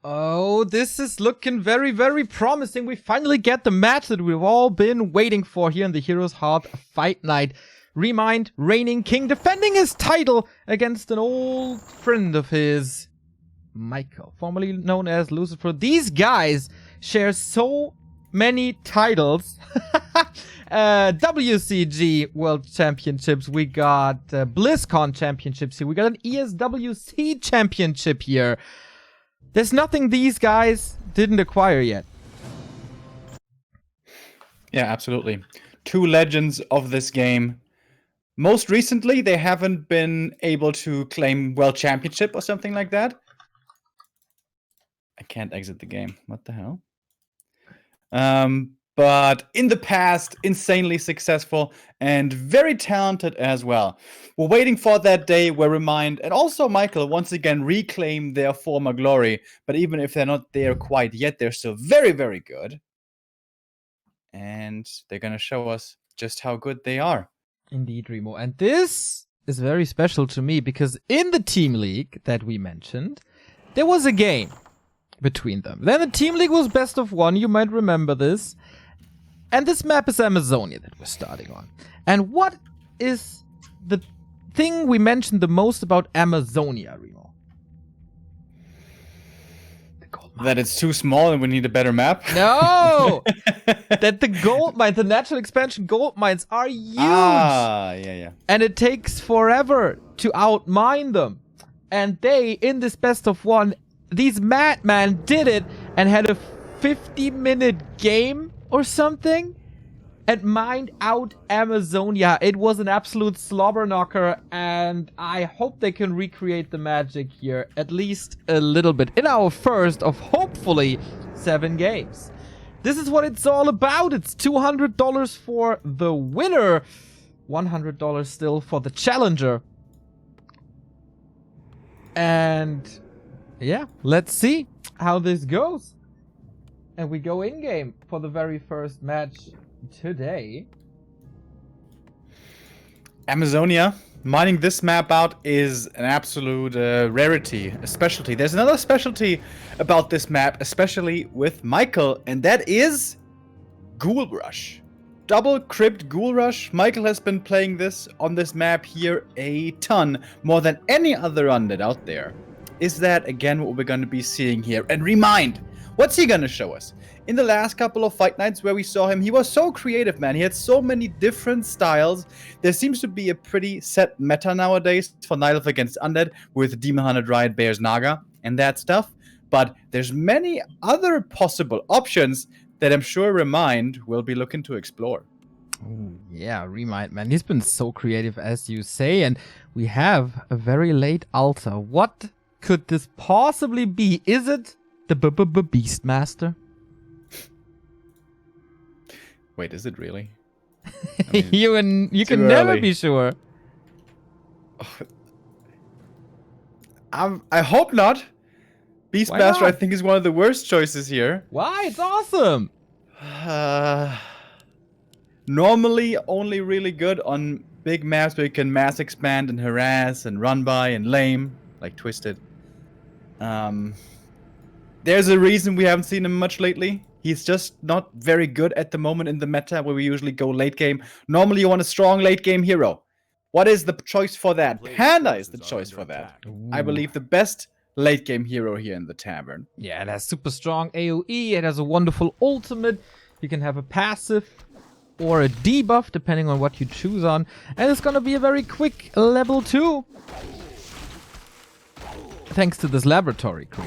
Oh, this is looking very, very promising. We finally get the match that we've all been waiting for here in the Heroes Hearth Fight Night. ReMinD, reigning king, defending his title against an old friend of his, Michael, formerly known as Lucifer. These guys share so many titles. WCG World Championships. We got BlizzCon Championships here. We got an ESWC Championship here. There's nothing these guys didn't acquire yet. Yeah, absolutely. Two legends of this game. Most recently, they haven't been able to claim World Championship or something like that. I can't exit the game. What the hell? But in the past, insanely successful and very talented as well. We're waiting for that day where ReMinD and also Michael once again reclaim their former glory. But even if they're not there quite yet, they're still very, very good. And they're going to show us just how good they are. Indeed, Remo. And this is very special to me because in the Team League that we mentioned, there was a game between them. Then the Team League was best of one. You might remember this. And this map is Amazonia that we're starting on. And what is the thing we mentioned the most about Amazonia, Remo? The gold mine. That it's too small and we need a better map? No! That the gold mine, the natural expansion gold mines are huge! Ah, yeah. And it takes forever to outmine them. And they, in this best of one, these madmen did it and had a 50-minute game or something and mined out Amazonia. It was an absolute slobber knocker, and I hope they can recreate the magic here at least a little bit in our first of hopefully 7 games. This is what it's all about. It's $200 for the winner, $100 still for the challenger. And yeah, let's see how this goes. And we go in-game for the very first match today. Amazonia, mining this map out is an absolute rarity, a specialty. There's another specialty about this map, especially with Michael, and that is Ghoul Rush. Double Crypt Ghoul Rush. Michael has been playing this on this map here a ton, more than any other undead out there. Is that, again, what we're going to be seeing here? And ReMinD! What's he gonna show us? In the last couple of fight nights where we saw him, he was so creative, man. He had so many different styles. There seems to be a pretty set meta nowadays for Night Elf against Undead with Demon Hunter, Dryad, Bears, Naga, and that stuff. But there's many other possible options that I'm sure ReMinD will be looking to explore. Oh, yeah, ReMinD, man. He's been so creative, as you say, and we have a very late altar. What could this possibly be? Is it the Beastmaster? Wait, is it really? I mean, you can never be sure. I hope not. Beastmaster, I think, is one of the worst choices here. Why? It's awesome. Normally, only really good on big maps where you can mass expand and harass and run by and lame, like Twisted. There's a reason we haven't seen him much lately. He's just not very good at the moment in the meta where we usually go late game. Normally you want a strong late game hero. What is the choice for that? Panda is the choice for that. Ooh. I believe the best late game hero here in the tavern. Yeah, it has super strong AoE. It has a wonderful ultimate. You can have a passive or a debuff depending on what you choose on. And it's gonna be a very quick level 2. Thanks to this laboratory crew.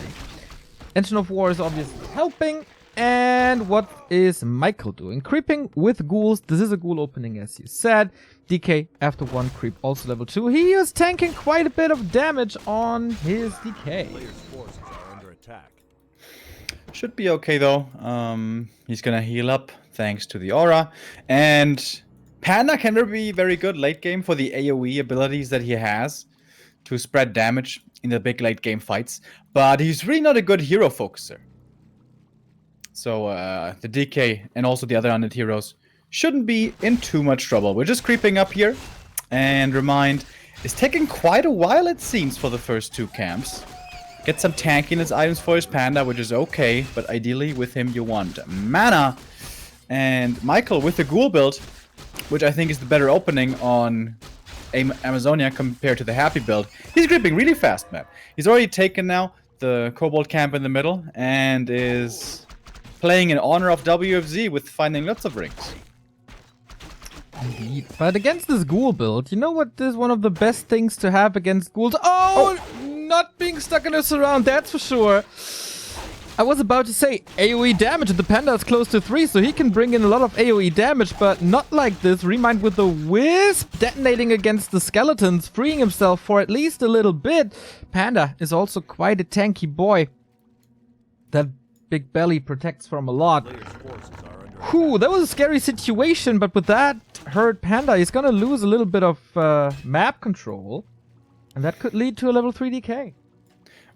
Engine of War is obviously helping. And what is Michael doing? Creeping with ghouls. This is a ghoul opening, as you said. DK after 1 creep, also level 2. He is tanking quite a bit of damage on his DK. Should be okay, though. He's gonna heal up thanks to the aura. And Panda can be very good late game for the AoE abilities that he has to spread damage in the big late game fights. But he's really not a good hero focuser. So the DK and also the other undead heroes shouldn't be in too much trouble. We're just creeping up here. And ReMinD is taking quite a while, it seems, for the first 2 camps. Get some tankiness items for his panda, which is okay, but ideally with him you want mana. And Michael with the ghoul build, which I think is the better opening on Amazonia compared to the happy build. He's gripping really fast, man. He's already taken now the kobold camp in the middle and is playing in honor of WFZ with finding lots of rings. Indeed. But against this ghoul build, you know what is one of the best things to have against ghouls? Oh! Not being stuck in a surround, that's for sure. I was about to say AoE damage, and the panda is close to 3, so he can bring in a lot of AoE damage, but not like this. ReMinD with the wisp, detonating against the skeletons, freeing himself for at least a little bit. Panda is also quite a tanky boy. That big belly protects from a lot. Whew, that was a scary situation, but with that hurt panda, he's gonna lose a little bit of map control. And that could lead to a level 3 DK.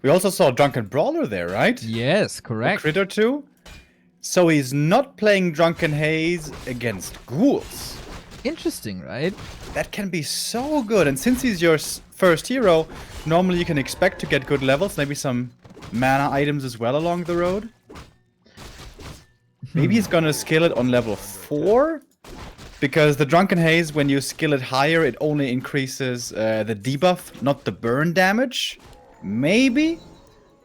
We also saw Drunken Brawler there, right? Yes, correct. A crit or two. So he's not playing Drunken Haze against ghouls. Interesting, right? That can be so good. And since he's your first hero, normally you can expect to get good levels. Maybe some mana items as well along the road. Maybe he's gonna skill it on level 4. Because the Drunken Haze, when you skill it higher, it only increases the debuff, not the burn damage. Maybe?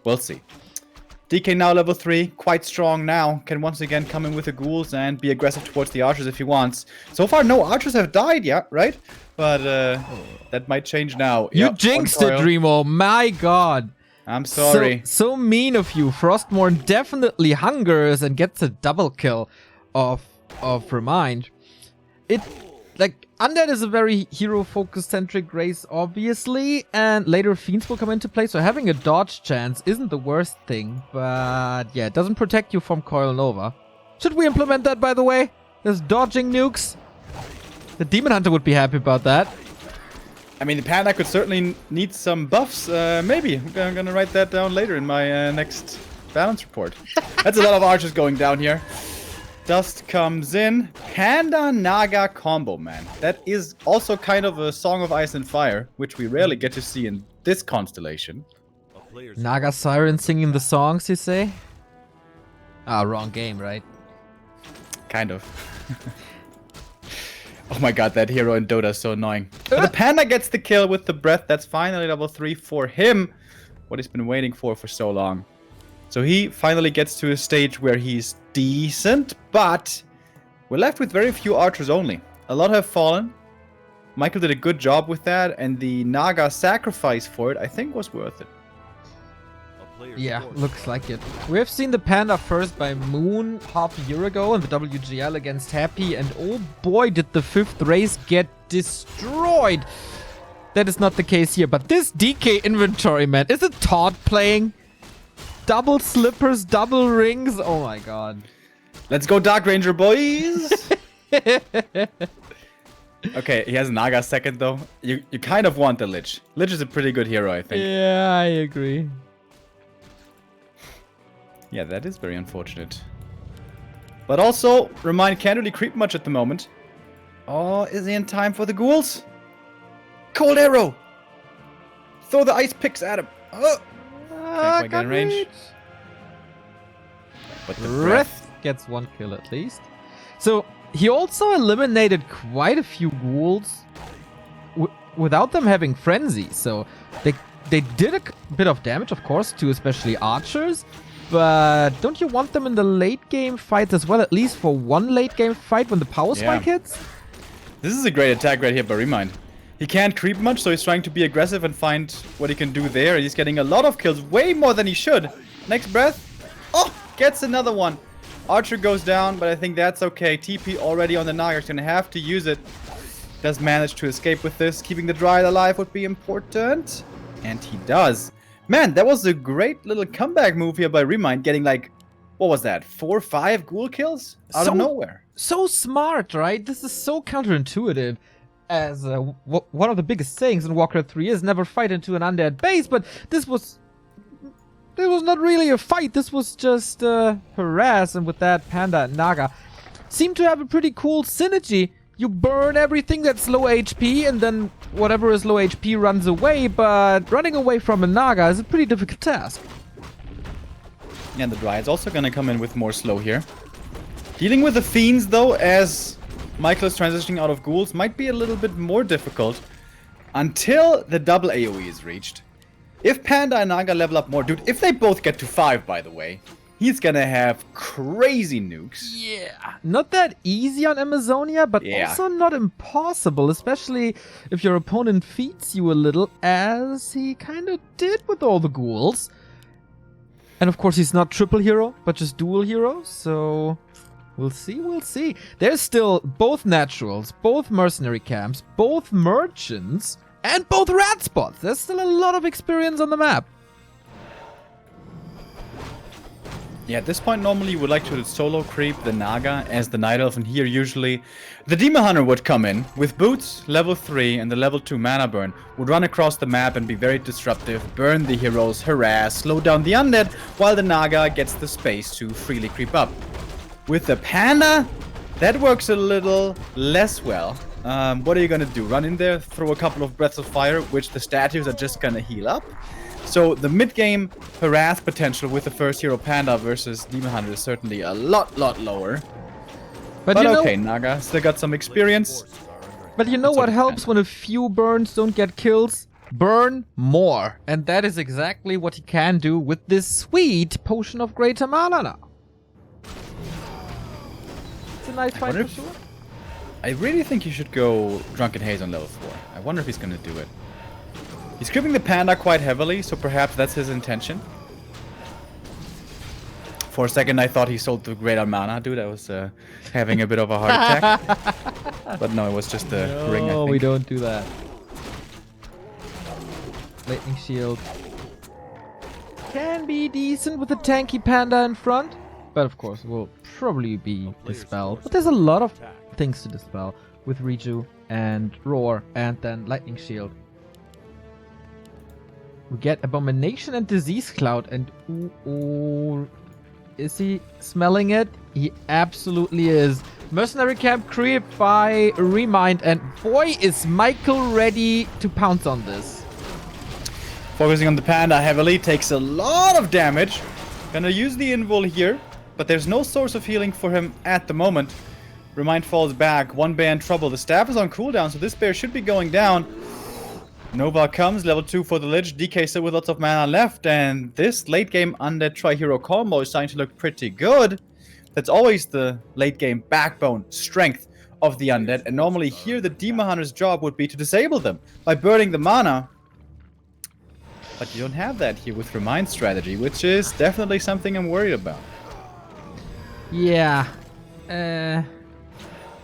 We'll see. DK now level 3, quite strong now. Can once again come in with the ghouls and be aggressive towards the archers if he wants. So far, no archers have died yet, right? But that might change now. You jinxed it, Remo. My god. I'm sorry. So mean of you. Frostmourne definitely hungers and gets a double kill of ReMinD. Undead is a very hero-focused centric race, obviously, and later Fiends will come into play, so having a dodge chance isn't the worst thing, but yeah, it doesn't protect you from Coil Nova. Should we implement that, by the way? There's dodging nukes. The Demon Hunter would be happy about that. I mean, the panda could certainly need some buffs, maybe. I'm gonna write that down later in my next balance report. That's a lot of archers going down here. Dust comes in. Panda-Naga combo, man. That is also kind of a Song of Ice and Fire, which we rarely get to see in this constellation. Naga Siren singing the songs, you say? Ah, wrong game, right? Kind of. Oh my god, that hero in Dota is so annoying. But the panda gets the kill with the breath. That's finally level 3 for him. What he's been waiting for so long. So he finally gets to a stage where he's decent, but we're left with very few archers only. A lot have fallen. Michael did a good job with that, and the Naga sacrifice for it, I think, was worth it. Yeah, looks like it. We have seen the panda first by Moon half a year ago in the WGL against Happy, and oh boy, did the 5th race get destroyed. That is not the case here, but this DK inventory, man, is it Todd playing? Double slippers, double rings. Oh my god. Let's go Dark Ranger, boys! Okay, he has Naga second though. You kind of want the Lich. Lich is a pretty good hero, I think. Yeah, I agree. Yeah, that is very unfortunate. But also, ReMinD can't really creep much at the moment. Oh, is he in time for the ghouls? Cold arrow! Throw the ice picks at him. Oh! Can't quite get in range. But the breath gets 1 kill at least. So he also eliminated quite a few ghouls without them having frenzy. So they did a bit of damage, of course, to especially archers. But don't you want them in the late game fight as well? At least for one late game fight when the power spike hits? This is a great attack right here by ReMinD. He can't creep much, so he's trying to be aggressive and find what he can do there. He's getting a lot of kills, way more than he should. Next breath. Oh, gets another one. Archer goes down, but I think that's okay. TP already on the Naga. He's gonna have to use it. Does manage to escape with this. Keeping the Dryad alive would be important. And he does. Man, that was a great little comeback move here by ReMinD. Getting like, what was that? 4 or 5 ghoul kills? Out of nowhere. So smart, right? This is so counterintuitive. As one of the biggest sayings in Warcraft 3 is never fight into an undead base, but this was not really a fight. This was just harass, and with that, Panda and Naga seem to have a pretty cool synergy. You burn everything that's low HP, and then whatever is low HP runs away, but running away from a Naga is a pretty difficult task. And the Dryad's also gonna come in with more slow here. Dealing with the Fiends, though, as Michael is transitioning out of Ghouls, might be a little bit more difficult until the double AoE is reached. If Panda and Naga level up more, dude, if they both get to 5, by the way, he's gonna have crazy nukes. Yeah, not that easy on Amazonia, but also not impossible, especially if your opponent feeds you a little, as he kind of did with all the Ghouls. And of course, he's not triple hero, but just dual hero, so we'll see, we'll see. There's still both naturals, both mercenary camps, both merchants, and both rat spots. There's still a lot of experience on the map. Yeah, at this point, normally you would like to solo creep the Naga as the Night Elf, and here usually the Demon Hunter would come in with boots, level 3, and the level 2 mana burn, would run across the map and be very disruptive, burn the heroes, harass, slow down the undead, while the Naga gets the space to freely creep up. With the Panda, that works a little less well. What are you gonna do? Run in there, throw a couple of breaths of fire, which the statues are just gonna heal up? So the mid-game harass potential with the first hero Panda versus Demon Hunter is certainly a lot lower. But okay, Naga still got some experience. But you know what helps when a few burns don't get kills? Burn more. And that is exactly what he can do with this sweet Potion of Greater Mana now. It's a nice fight for sure. I really think he should go Drunken Haze on level 4. I wonder if he's gonna do it. He's creeping the Panda quite heavily, so perhaps that's his intention. For a second, I thought he sold the Greater Mana, dude. I was having a bit of a heart attack. But no, it was just a ring, I think. No, we don't do that. Lightning Shield can be decent with a tanky Panda in front, but of course will probably be dispelled. But there's a lot of things to dispel with Reju and Roar and then Lightning Shield. We get Abomination and Disease Cloud, and ooh, is he smelling it? He absolutely is. Mercenary Camp creep by ReMinD, and boy is Michael ready to pounce on this. Focusing on the Panda heavily, takes a lot of damage. Gonna use the invul here, but there's no source of healing for him at the moment. ReMinD falls back, one bear in trouble. The staff is on cooldown, so this bear should be going down. Nova comes, level 2 for the Lich, DK still with lots of mana left, and this late game undead tri-hero combo is starting to look pretty good. That's always the late game backbone, strength of the undead, and normally here the Demon Hunter's job would be to disable them by burning the mana. But you don't have that here with ReMinD's strategy, which is definitely something I'm worried about. Yeah,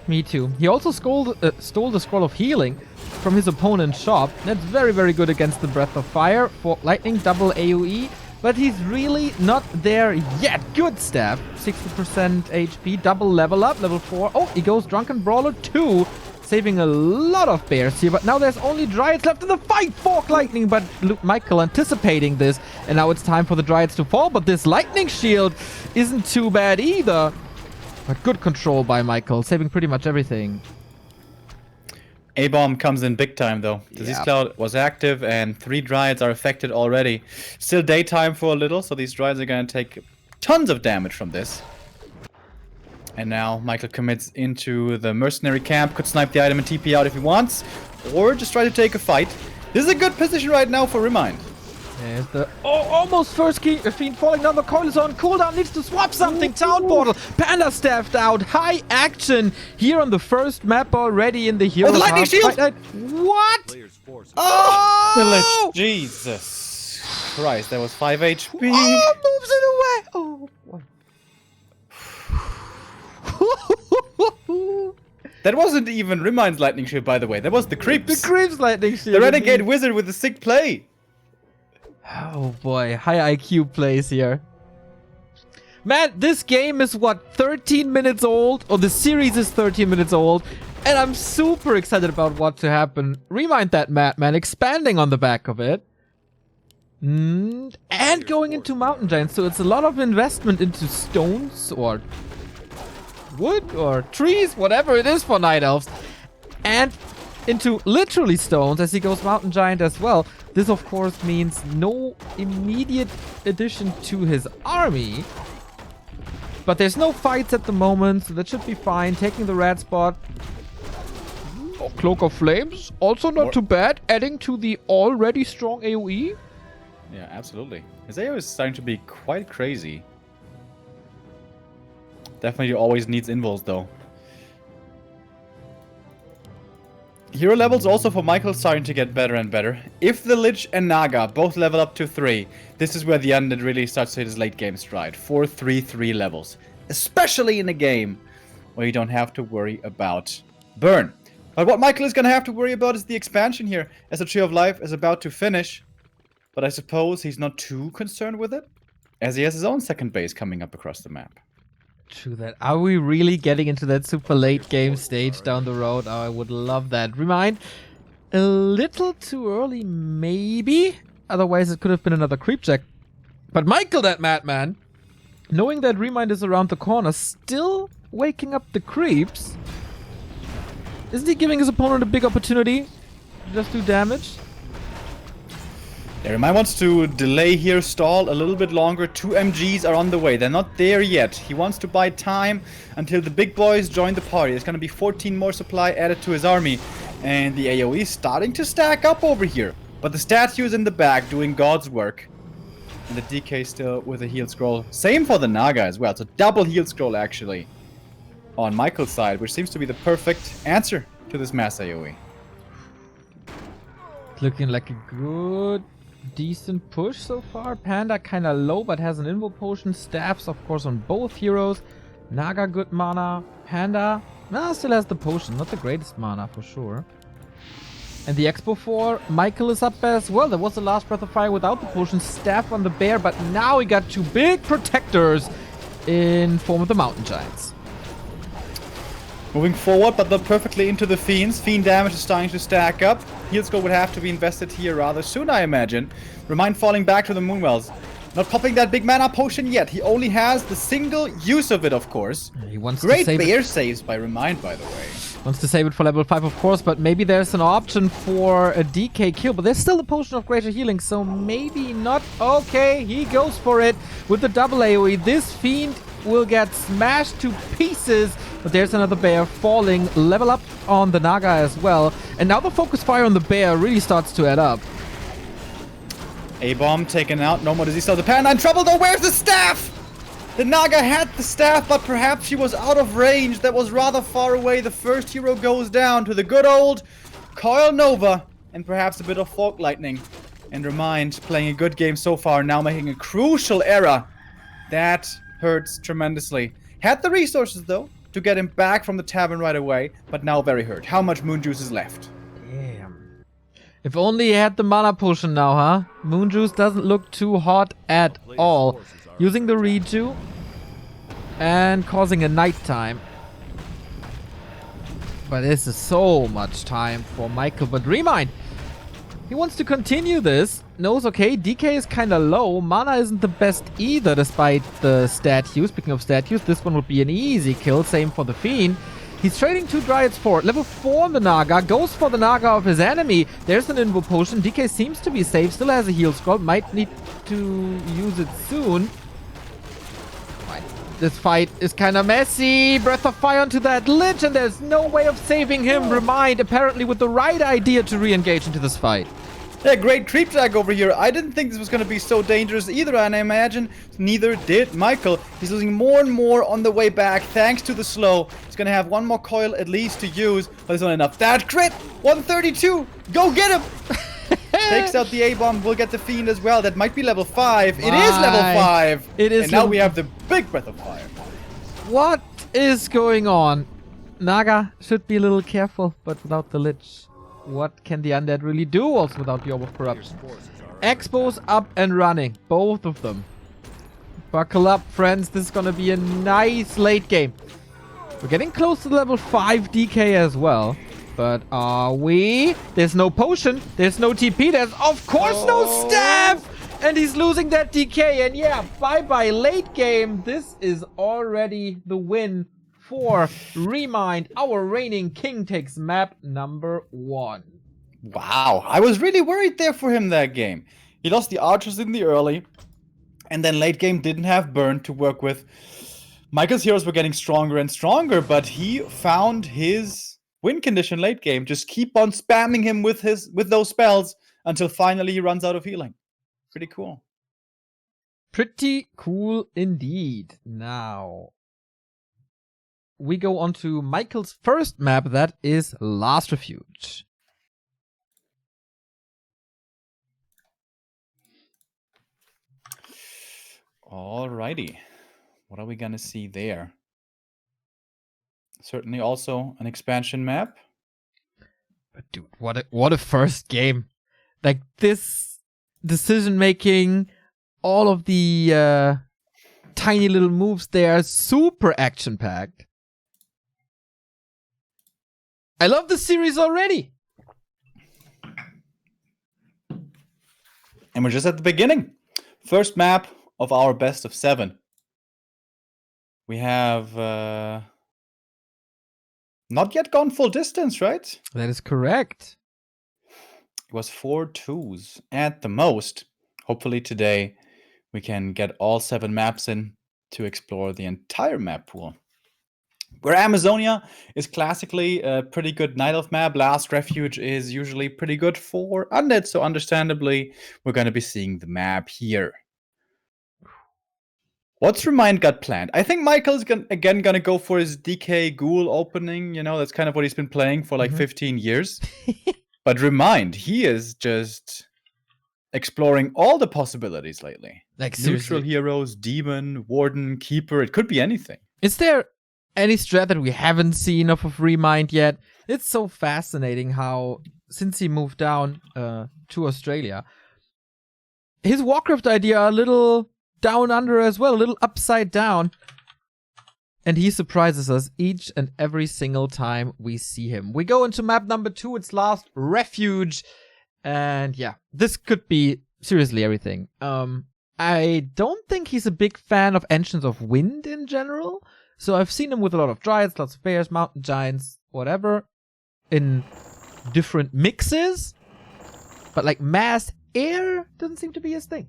me too. He also stole the Scroll of Healing from his opponent's shop. That's very, very good against the Breath of Fire for Lightning double AoE, but he's really not there yet. Good staff, 60% HP, double level up, level 4. Oh, he goes Drunken Brawler 2, saving a lot of bears here, but now there's only Dryads left in the fight. Fork Lightning, but Michael anticipating this, and now it's time for the Dryads to fall, but this Lightning Shield isn't too bad either. But good control by Michael, saving pretty much everything. A-Bomb comes in big time, though. Disease Cloud was active, and 3 Dryads are affected already. Still daytime for a little, so these Dryads are going to take tons of damage from this. And now Michael commits into the Mercenary Camp. Could snipe the item and TP out if he wants, or just try to take a fight. This is a good position right now for ReMinD. There's the almost first Fiend falling down. The coil is on cooldown. Needs to swap something. Town Portal. Panda staffed out. High action here on the first map already in the Heroes Lightning Shield! What? Oh! The Lich. Jesus Christ, that was 5 HP. Oh, moves it away. Oh. That wasn't even ReMinD's Lightning Shield, by the way. That was the Creeps. The Creeps Lightning Shield. The Renegade Wizard with the sick play. Oh boy, high IQ plays here. Man, this game is what, 13 minutes old? Or the series is 13 minutes old. And I'm super excited about what to happen. ReMinD that map, man, expanding on the back of it. And going into Mountain Giants, so it's a lot of investment into stones or wood or trees, whatever it is for Night Elves, and into literally stones as he goes Mountain Giant as well. This, of course, means no immediate addition to his army. But there's no fights at the moment, so that should be fine. Taking the red spot. Oh, Cloak of Flames, also not too bad. Adding to the already strong AoE. Yeah, absolutely. His AoE is starting to be quite crazy. Definitely always needs invulns, though. Hero levels also for Michael starting to get better and better. If the Lich and Naga both level up to 3, this is where the Undead really starts to hit his late game stride. 4, 3, 3 levels. Especially in a game where you don't have to worry about burn. But what Michael is going to have to worry about is the expansion here, as the Tree of Life is about to finish. But I suppose he's not too concerned with it, as he has his own second base coming up across the map. True that. Are we really getting into that super late game stage down the road? Oh, I would love that. ReMinD, a little too early, maybe? Otherwise, it could have been another creep check. But Michael, that madman, knowing that ReMinD is around the corner, still waking up the creeps. Isn't he giving his opponent a big opportunity to just do damage? ReMinD wants to delay here, stall a little bit longer. 2 MGs are on the way. They're not there yet. He wants to buy time until the big boys join the party. There's going to be 14 more supply added to his army. And the AoE is starting to stack up over here. But the statue is in the back doing God's work. And the DK still with a heal scroll. Same for the Naga as well. It's a double heal scroll actually on Michael's side, which seems to be the perfect answer to this mass AoE. Looking like a good... decent push so far. Panda kind of low, but has an invul potion. Staffs, of course, on both heroes. Naga, good mana. Panda, still has the potion. Not the greatest mana, for sure. And the Expo 4, Michael is up as well. There was the last Breath of Fire without the potion. Staff on the bear, but now we got 2 big protectors in form of the Mountain Giants. Moving forward, but not perfectly into the Fiends. Fiend damage is starting to stack up. Heal scroll would have to be invested here rather soon, I imagine. ReMinD falling back to the Moonwells. Not popping that big mana potion yet. He only has the single use of it, of course. He wants Great to save bear saves by ReMinD, by the way. Wants to save it for level 5, of course, but maybe there's an option for a DK kill. But there's still a potion of greater healing, so maybe not. Okay, he goes for it with the double AoE. This Fiend will get smashed to pieces, but there's another bear falling. Level up on the Naga as well. And now the focus fire on the bear really starts to add up. A-bomb taken out. No more disease. So the Panda in trouble though. Where's the staff? The Naga had the staff, but perhaps she was out of range. That was rather far away. The first hero goes down to the good old Coil Nova and perhaps a bit of Fog Lightning. And ReMinD playing a good game so far, now making a crucial error. That hurts tremendously. Had the resources though to get him back from the tavern right away, but now very hurt. How much moon juice is left? Damn. If only he had the mana potion now, huh? Moon juice doesn't look too hot at all. Using the reju and causing a nighttime. But this is so much time for Michael. But ReMinD, he wants to continue this. Knows, okay, DK is kind of low. Mana isn't the best either, despite the statues. Speaking of statues, this one would be an easy kill. Same for the Fiend. He's trading 2 Dryads for it. Level 4 on the Naga. Goes for the Naga of his enemy. There's an invul potion. DK seems to be safe. Still has a heal scroll. Might need to use it soon. This fight is kind of messy. Breath of Fire onto that Lich, and there's no way of saving him. ReMinD apparently with the right idea to re-engage into this fight. Yeah, great creep drag over here. I didn't think this was going to be so dangerous either, and I imagine neither did Michael. He's losing more and more on the way back thanks to the slow. He's going to have 1 more coil at least to use, but it's not enough. That crit! 132! Go get him! Takes out the A-bomb. We'll get the Fiend as well. That might be level 5. It is level 5! It is. And now we have the big Breath of Fire. What is going on? Naga should be a little careful, but without the Lich, what can the Undead really do also without the Orb of Corruption? Expos up and running. Both of them. Buckle up, friends. This is going to be a nice late game. We're getting close to level 5 DK as well. But are we? There's no potion. There's no TP. There's, of course, no staff! And he's losing that DK. And yeah, bye-bye late game. This is already the win for ReMinD. Our reigning king takes map number 1. Wow, I was really worried there for him that game. He lost the archers in the early, and then late game didn't have burn to work with. Michael's heroes were getting stronger and stronger, but he found his win condition late game. Just keep on spamming him with those spells until finally he runs out of healing. Pretty cool. Pretty cool indeed. Now, we go on to Michael's first map, that is Last Refuge. Alrighty. What are we gonna see there? Certainly also an expansion map. But dude, what a first game. Like, this decision making, all of the tiny little moves there, super action packed. I love the series already. And we're just at the beginning. First map of our best of 7. We have not yet gone full distance, right? That is correct. It was 4 2s at the most. Hopefully today we can get all 7 maps in to explore the entire map pool. Where Amazonia is classically a pretty good Night Elf map, Last Refuge is usually pretty good for Undead, so understandably we're going to be seeing the map here. What's ReMinD got planned? I think Michael's again gonna go for his DK Ghoul opening. You know, that's kind of what he's been playing for like 15 years. But ReMinD, he is just exploring all the possibilities lately. Like, neutral heroes, demon, warden, keeper. It could be anything. Is there any strat that we haven't seen of ReMinD yet? It's so fascinating how, since he moved down to Australia, his Warcraft idea are a little down under as well, a little upside down. And he surprises us each and every single time we see him. We go into map number 2, it's Last Refuge. And yeah, this could be seriously everything. I don't think he's a big fan of Ancients of Wind in general. So I've seen him with a lot of Dryads, lots of Bears, Mountain Giants, whatever, in different mixes. But like mass air doesn't seem to be his thing.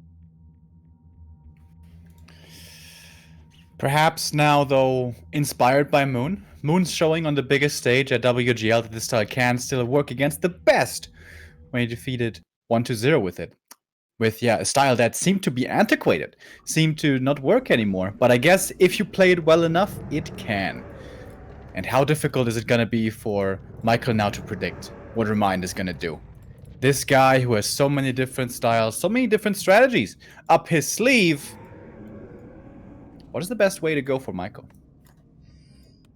Perhaps now, though, inspired by Moon. Moon's showing on the biggest stage at WGL that this style can still work against the best when he defeated 1-0 with it. With, yeah, a style that seemed to be antiquated, seemed to not work anymore. But I guess if you play it well enough, it can. And how difficult is it going to be for Michael now to predict what ReMinD is going to do? This guy who has so many different styles, so many different strategies up his sleeve. What is the best way to go for Michael?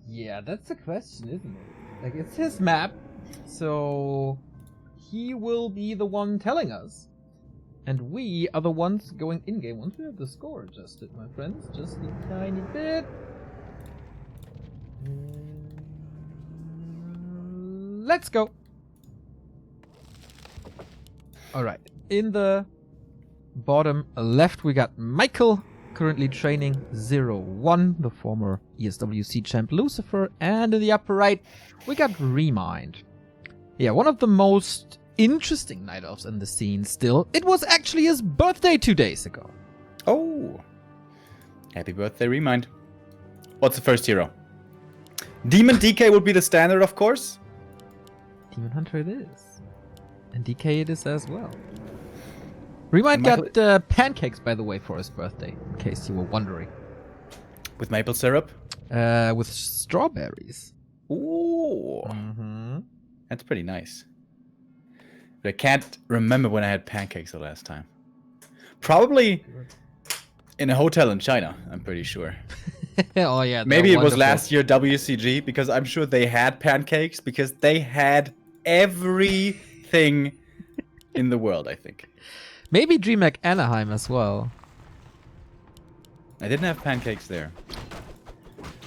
Yeah, that's the question, isn't it? Like, it's his map, so he will be the one telling us. And we are the ones going in-game once we have the score adjusted, my friends. Just a tiny bit. Let's go. Alright, in the bottom left we got Michael, currently training 0-1, the former ESWC champ Lucifer, and in the upper right we got ReMinD. Yeah, one of the most interesting Night Elves in the scene still. It was actually his birthday 2 days ago. Oh, happy birthday ReMinD. What's the first hero? Demon DK would be the standard, of course. Demon Hunter it is. And DK it is as well. ReMinD got pancakes, by the way, for his birthday, in case you were wondering. With maple syrup? With strawberries. Ooh. Mm-hmm. That's pretty nice. But I can't remember when I had pancakes the last time. Probably in a hotel in China, I'm pretty sure. Oh yeah. Maybe it was last year WCG, because I'm sure they had pancakes, because they had everything in the world, I think. Maybe DreamHack Anaheim as well. I didn't have pancakes there.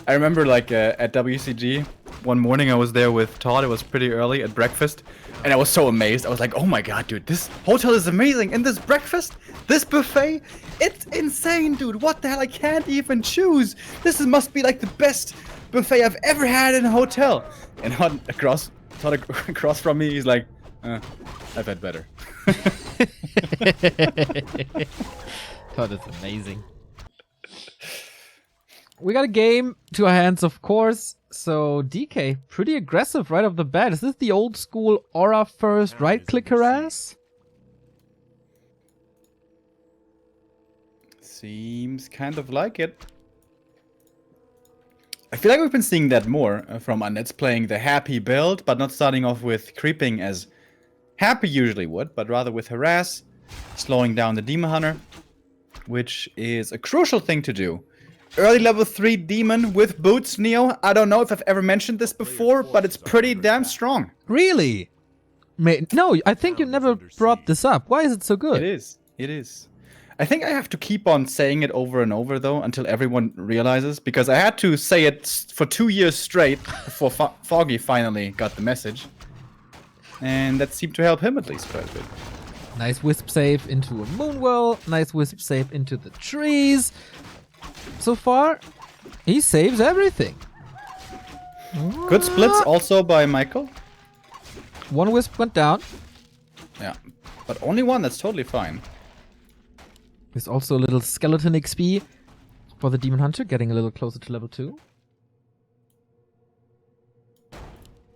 I remember, like, at WCG, one morning I was there with Todd. It was pretty early at breakfast, and I was so amazed. I was like, "Oh my god, dude, this hotel is amazing! And this breakfast, this buffet, it's insane, dude! What the hell? I can't even choose. Must be like the best buffet I've ever had in a hotel." And Todd across from me, he's like, "I've had better." Todd is amazing. We got a game to our hands, of course. So DK, pretty aggressive right off the bat. Is this the old school aura first right click harass? Seems kind of like it. I feel like we've been seeing that more from Unets playing the happy build, but not starting off with creeping as happy usually would, but rather with harass, slowing down the demon hunter, which is a crucial thing to do. Early level 3 demon with boots, Neo. I don't know if I've ever mentioned this before, but it's pretty damn strong. Really? No, I think you never brought this up. Why is it so good? It is. It is. I think I have to keep on saying it over and over, though, until everyone realizes, because I had to say it for 2 years straight before Foggy finally got the message. And that seemed to help him at least quite a bit. Nice wisp save into a moonwell. Nice wisp save into the trees. So far, he saves everything. Good splits also by Michael. One wisp went down. Yeah, but only one, that's totally fine. There's also a little skeleton XP for the Demon Hunter, getting a little closer to level 2.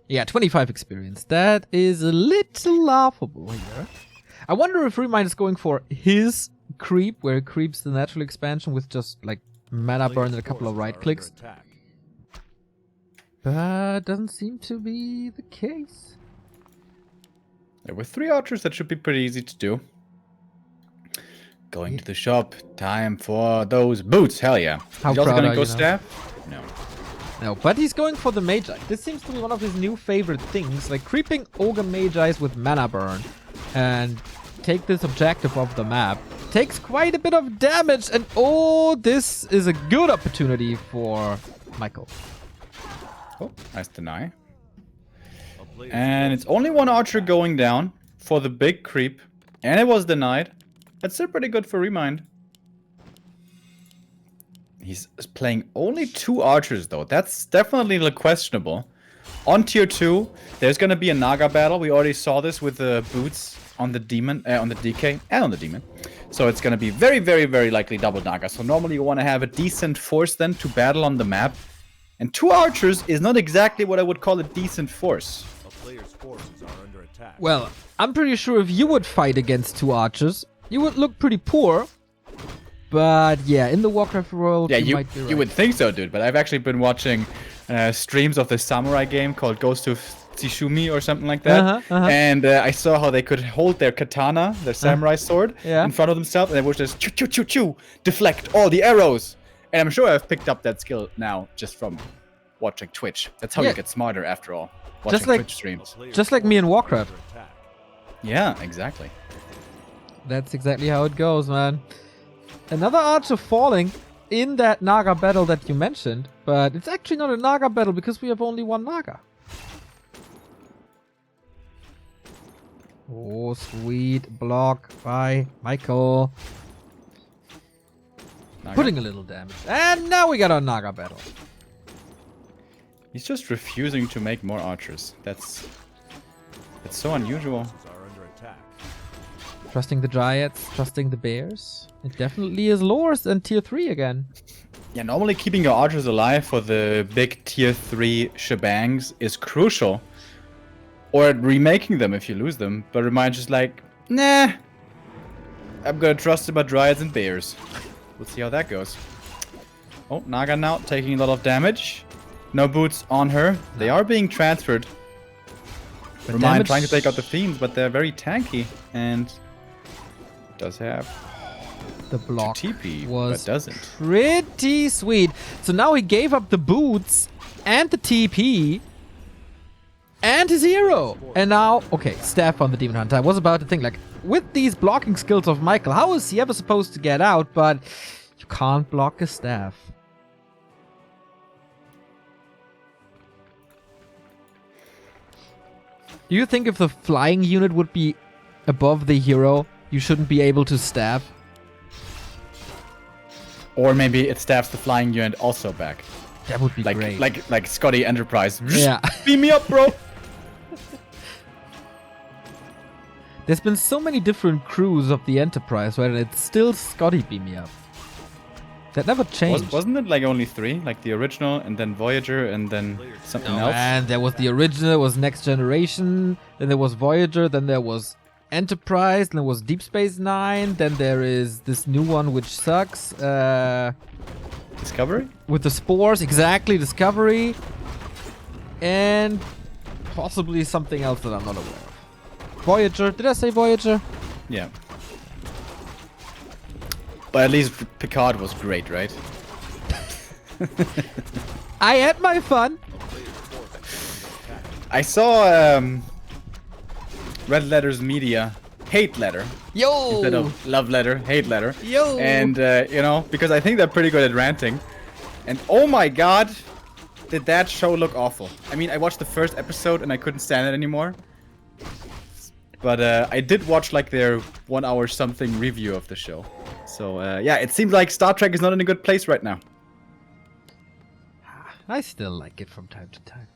Yeah, 25 experience. That is a little laughable here. I wonder if ReMinD is going for his creep, where it creeps the natural expansion with just like mana burn and a couple of right clicks. But doesn't seem to be the case. Yeah, with 3 archers, that should be pretty easy to do. Going to the shop. Time for those boots. Hell yeah. How He's also proud gonna are go you now? staff? No. No, but he's going for the Magi. This seems to be one of his new favorite things, like creeping Ogre Magi's with mana burn and take this objective off the map. Takes quite a bit of damage, and oh, this is a good opportunity for Michael. Oh, nice deny. And it's only 1 archer going down for the big creep, and it was denied. That's still pretty good for ReMinD. He's playing only 2 archers though. That's definitely a little questionable. On tier 2, there's gonna be a Naga battle. We already saw this with the boots on the demon, on the DK, and on the demon. So it's gonna be very, very, very likely double Naga. So normally you want to have a decent force then to battle on the map. And 2 archers is not exactly what I would call a decent force. Well, I'm pretty sure if you would fight against 2 archers, you would look pretty poor. But yeah, in the Warcraft world, Yeah, you might be right. you would think so, dude. But I've actually been watching streams of the samurai game called Ghost of Tsushima or something like that. And I saw how they could hold their katana, their samurai sword, in front of themselves, and they would just choo, deflect all the arrows. And I'm sure I've picked up that skill now just from watching Twitch. That's how you get smarter after all. Watching Twitch streams. Just like me in Warcraft. Yeah, exactly. That's exactly how it goes, man. Another archer falling in that Naga battle that you mentioned, but it's actually not a Naga battle because we have only 1 Naga. Oh, sweet block by Michael. Naga. Putting a little damage. And now we got our Naga battle. He's just refusing to make more archers. That's so unusual. Trusting the Dryads, trusting the Bears. It definitely is lower than tier 3 again. Yeah, normally keeping your archers alive for the big tier 3 shebangs is crucial. Or remaking them if you lose them. But ReMinD just like, nah. I'm gonna trust in my Dryads and Bears. We'll see how that goes. Oh, Naga now taking a lot of damage. No boots on her. They are being transferred. ReMinD trying to take out the fiends, but they're very tanky. And does have the block TP, was but doesn't. Pretty sweet. So now he gave up the boots and the TP and his hero. And now, okay, staff on the Demon Hunter. I was about to think, like, with these blocking skills of Michael, how is he ever supposed to get out? But you can't block a staff. Do you think if the flying unit would be above the hero, you shouldn't be able to stab? Or maybe it stabs the flying unit also back. That would be great. Like Scotty Enterprise. Yeah. Beam me up, bro. There's been so many different crews of the Enterprise, right? And it's still Scotty beam me up. That never changed. Wasn't it like only 3? Like the original, and then Voyager, and then something else? And there was the original, there was Next Generation, then there was Voyager, then there was Enterprise, then there was Deep Space Nine, then there is this new one which sucks. Discovery? With the spores, exactly, Discovery. And possibly something else that I'm not aware of. Voyager, did I say Voyager? Yeah. But at least Picard was great, right? I had my fun. I saw Red Letter's media hate letter. Yo! Instead of love letter, hate letter. Yo! And, you know, because I think they're pretty good at ranting. And oh my god, did that show look awful. I mean, I watched the first episode and I couldn't stand it anymore. But I did watch like their 1 hour something review of the show. So yeah, it seems like Star Trek is not in a good place right now. I still like it from time to time.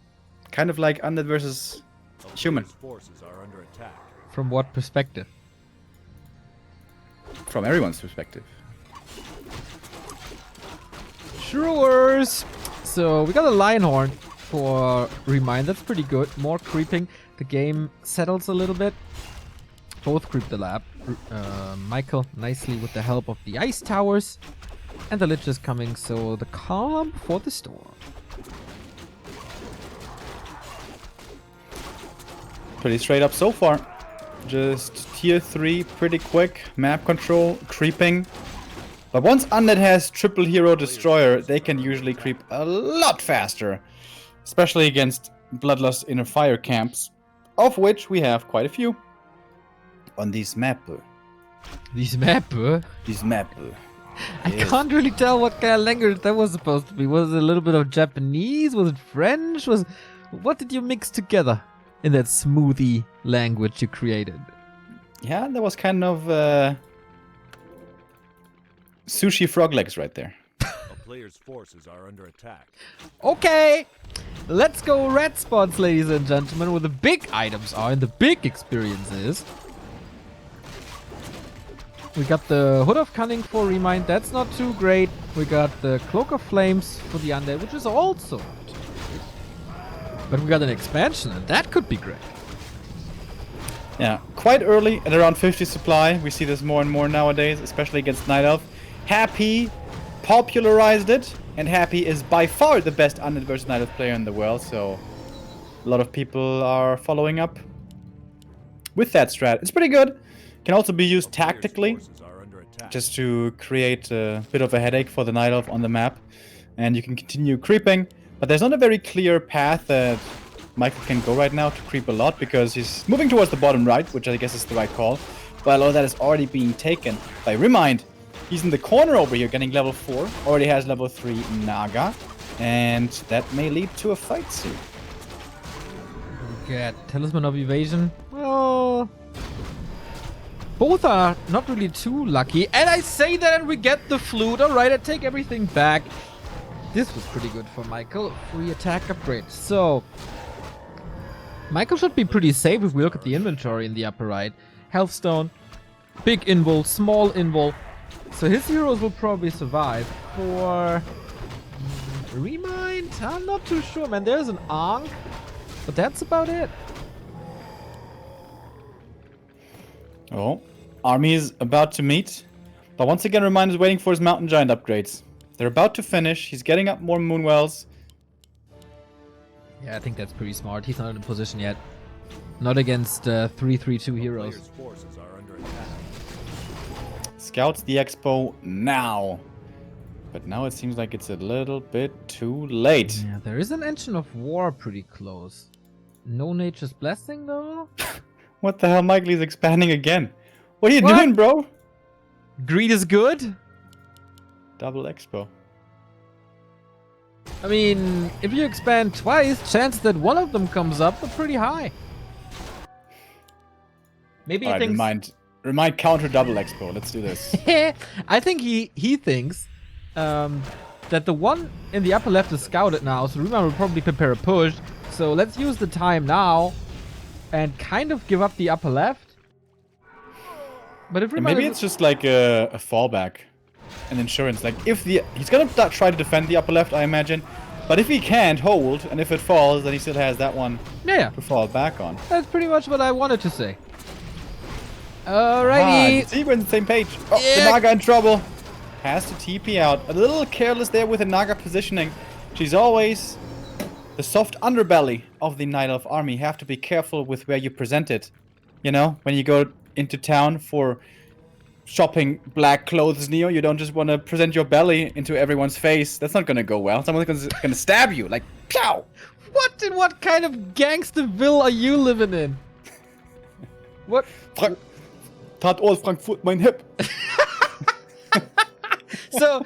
Kind of like Undead versus Human. From what perspective? From everyone's perspective. Shrews! So we got a Lionhorn for ReMinD. That's pretty good. More creeping. The game settles a little bit. Both creep the lab. Michael nicely with the help of the ice towers. And the Lich is coming, so the calm for the storm. Pretty straight up so far. Just tier 3, pretty quick. Map control, creeping. But once Undead has triple hero destroyer, they can usually creep a lot faster. Especially against Bloodlust inner fire camps. Of which we have quite a few. On this map. This map? This map. I can't really tell what kind of language that was supposed to be. Was it a little bit of Japanese? Was it French? What did you mix together in that smoothie language you created? Yeah, that was kind of sushi frog legs right there. A player's forces are under attack. Okay, let's go red spots, ladies and gentlemen, where the big items are and the big experiences. We got the Hood of Cunning for ReMinD, that's not too great. We got the Cloak of Flames for the Undead, which is also not too great. But we got an expansion, and that could be great. Yeah, quite early at around 50 supply. We see this more and more nowadays, especially against Night Elf. Happy popularized it, and Happy is by far the best Undead versus Night Elf player in the world, so a lot of people are following up with that strat. It's pretty good. Can also be used tactically, just to create a bit of a headache for the Night Elf on the map. And you can continue creeping, but there's not a very clear path that Michael can go right now to creep a lot, because he's moving towards the bottom right, which I guess is the right call. But a lot of that is already being taken by ReMinD. He's in the corner over here getting level 4, already has level 3 Naga, and that may lead to a fight soon. Get Talisman of Evasion. Well, both are not really too lucky. And I say that and we get the flute. Alright, I take everything back. This was pretty good for Michael. Free attack upgrade. So, Michael should be pretty safe if we look at the inventory in the upper right. Healthstone, big invul, small invul. So his heroes will probably survive. For ReMinD, I'm not too sure, man. There's an Ankh, but that's about it. Oh, army is about to meet, but once again ReMinD is waiting for his Mountain Giant upgrades. They're about to finish. He's getting up more Moonwells. Yeah, I think that's pretty smart. He's not in a position yet. Not against 3-3-2 heroes. Scouts the expo now. But now it seems like it's a little bit too late. Yeah, there is an Engine of War pretty close. No Nature's Blessing, though? What the hell, Michael? He's expanding again. What are you doing, bro? Greed is good? Double expo. I mean, if you expand twice, chances that one of them comes up are pretty high. Maybe he Alright, thinks... remind counter double expo. Let's do this. I think he thinks that the one in the upper left is scouted now, so ReMinD will probably prepare a push. So let's use the time now and kind of give up the upper left. But if And maybe it's just like a fallback, an insurance. Like if he's gonna try to defend the upper left, I imagine. But if he can't hold, and if it falls, then he still has that one to fall back on. That's pretty much what I wanted to say. Alrighty. See, we're on the same page. Oh, the Naga in trouble. Has to TP out. A little careless there with the Naga positioning. She's always the soft underbelly of the Night Elf army. You have to be careful with where you present it. You know, when you go into town for shopping black clothes, Neo, you don't just want to present your belly into everyone's face. That's not gonna go well. Someone's gonna stab you, like, pow! What kind of gangsterville are you living in? What? Tatort Frankfurt mein Hip. So,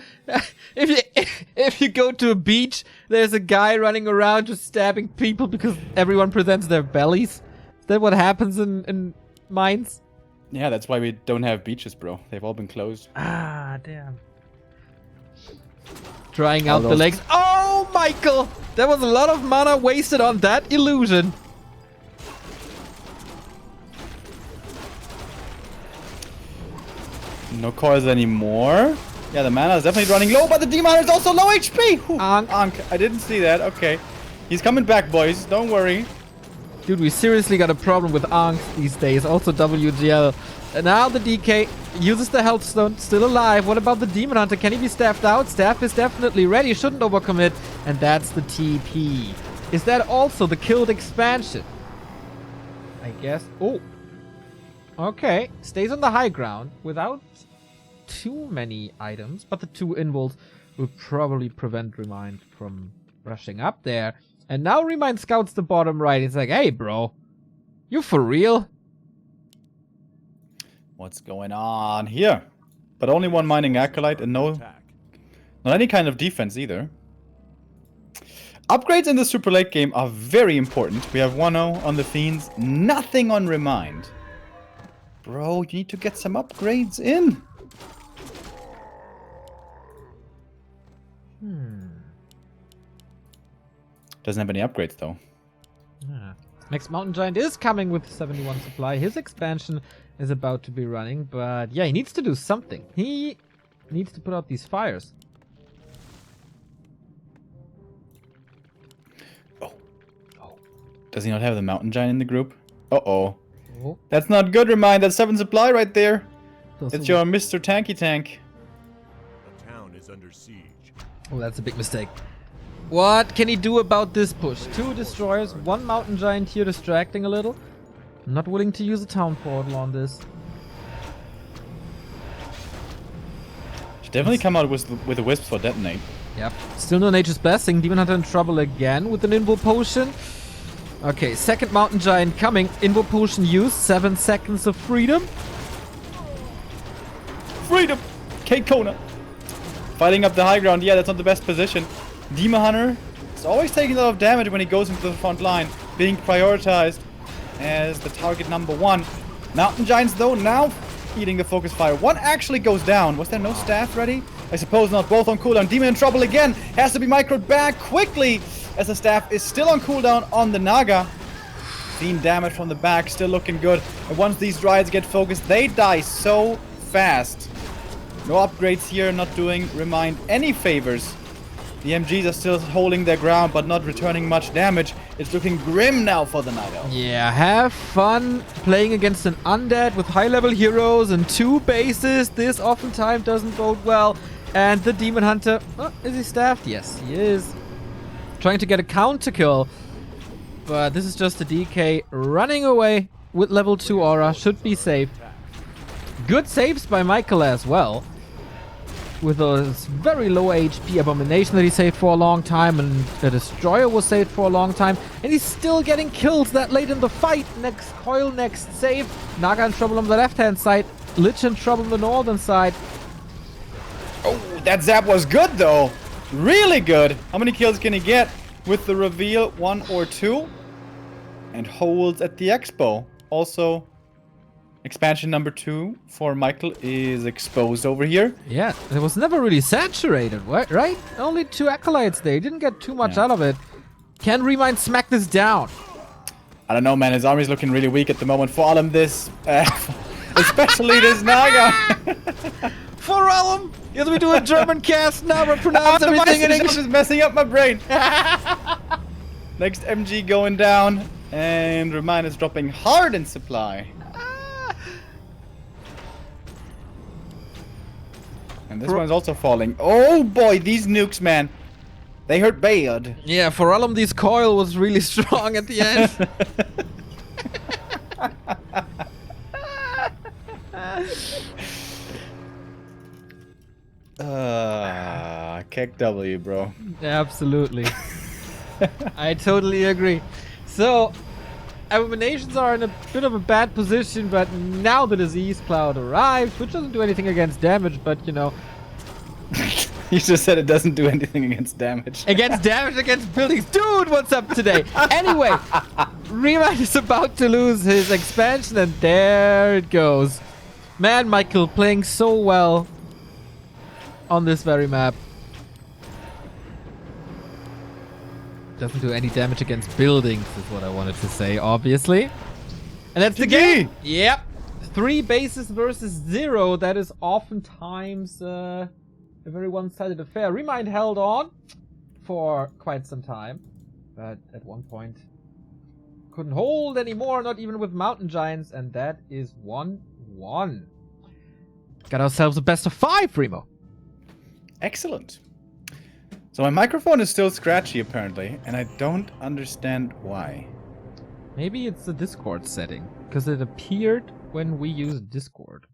if you go to a beach, there's a guy running around just stabbing people because everyone presents their bellies. Is that what happens in mines? Yeah, that's why we don't have beaches, bro. They've all been closed. Ah, damn. Trying out the legs. Oh, Michael! There was a lot of mana wasted on that illusion. No cores anymore. Yeah, the mana is definitely running low, but the Demon is also low HP. Ankh. I didn't see that. Okay. He's coming back, boys. Don't worry. Dude, we seriously got a problem with Ankh these days. Also WGL. And now the DK uses the health stone. Still alive. What about the Demon Hunter? Can he be staffed out? Staff is definitely ready. Shouldn't overcommit. And that's the TP. Is that also the killed expansion? I guess. Oh. Okay. Stays on the high ground without too many items. But the two invulns will probably prevent ReMinD from rushing up there. And now ReMinD scouts the bottom right. He's like, hey, bro. You for real? What's going on here? But only one mining acolyte and not any kind of defense either. Upgrades in the super late game are very important. We have 1-0 on the Fiends, nothing on ReMinD. Bro, you need to get some upgrades in. Doesn't have any upgrades though. Next Mountain Giant is coming with 71 supply. His expansion is about to be running, but yeah, he needs to do something. He needs to put out these fires. Oh. Does he not have the Mountain Giant in the group? Uh-oh. That's not good, ReMinD. That's 7 supply right there. It's your Mr. Tanky Tank. The town is under siege. Oh, that's a big mistake. What can he do about this push? 2 destroyers, 1 Mountain Giant here distracting a little. Not willing to use a town portal on this. Should definitely come out with a wisp for detonate. Yep. Still no Nature's Blessing. Demon Hunter in trouble again with an Invul Potion. Okay, second Mountain Giant coming. Invul Potion used. 7 seconds of freedom. Freedom! Kate Kona. Fighting up the high ground. Yeah, that's not the best position. Demon Hunter is always taking a lot of damage when he goes into the front line, being prioritized as the target number 1. Mountain Giants, though, now eating the focus fire. One actually goes down. Was there no staff ready? I suppose not. Both on cooldown. Demon in trouble again. Has to be microed back quickly as the staff is still on cooldown on the Naga. Being damage from the back, still looking good. And once these Dryads get focused, they die so fast. No upgrades here, not doing ReMinD any favors. The MGs are still holding their ground, but not returning much damage. It's looking grim now for the Night Elf. Yeah, have fun playing against an undead with high-level heroes and 2 bases. This oftentimes doesn't bode well. And the Demon Hunter, oh, is he staffed? Yes, he is. Trying to get a counter kill. But this is just a DK running away with level 2 aura. Should be safe. Good saves by Michael as well. With a very low HP Abomination that he saved for a long time, and the Destroyer was saved for a long time, and he's still getting kills that late in the fight. Next coil, next save. Naga in trouble on the left-hand side. Lich in trouble on the northern side. Oh, that zap was good though. Really good. How many kills can he get with the reveal? 1 or 2? And holds at the expo. Also Expansion number 2 for Michael is exposed over here. Yeah, it was never really saturated, right? Only 2 acolytes there. He didn't get too much out of it. Can ReMinD smack this down? I don't know, man. His army's looking really weak at the moment. For Alum, this, especially this Naga. For Alum! Yes, we do a German cast now. We pronounce everything in English. Is messing up my brain. Next MG going down, and ReMinD is dropping hard in supply. And this one's also falling. Oh boy, these nukes, man. They hurt bad. Yeah, for Alum, this coil was really strong at the end. Kick W, bro. Absolutely. I totally agree. So, Abominations are in a bit of a bad position, but now the Disease Cloud arrives, which doesn't do anything against damage, but you know. You just said it doesn't do anything against damage. Against damage against buildings. Dude, what's up today? Anyway, ReMinD is about to lose his expansion, and there it goes. Man, Michael playing so well on this very map. Doesn't do any damage against buildings, is what I wanted to say, obviously. And that's the game. Yep. 3 bases versus 0. That is oftentimes a very one-sided affair. ReMinD held on for quite some time, but at one point couldn't hold anymore, not even with Mountain Giants, and that is 1-1. Got ourselves a best of 5, Remo. Excellent. So my microphone is still scratchy apparently, and I don't understand why. Maybe it's the Discord setting, because it appeared when we used Discord.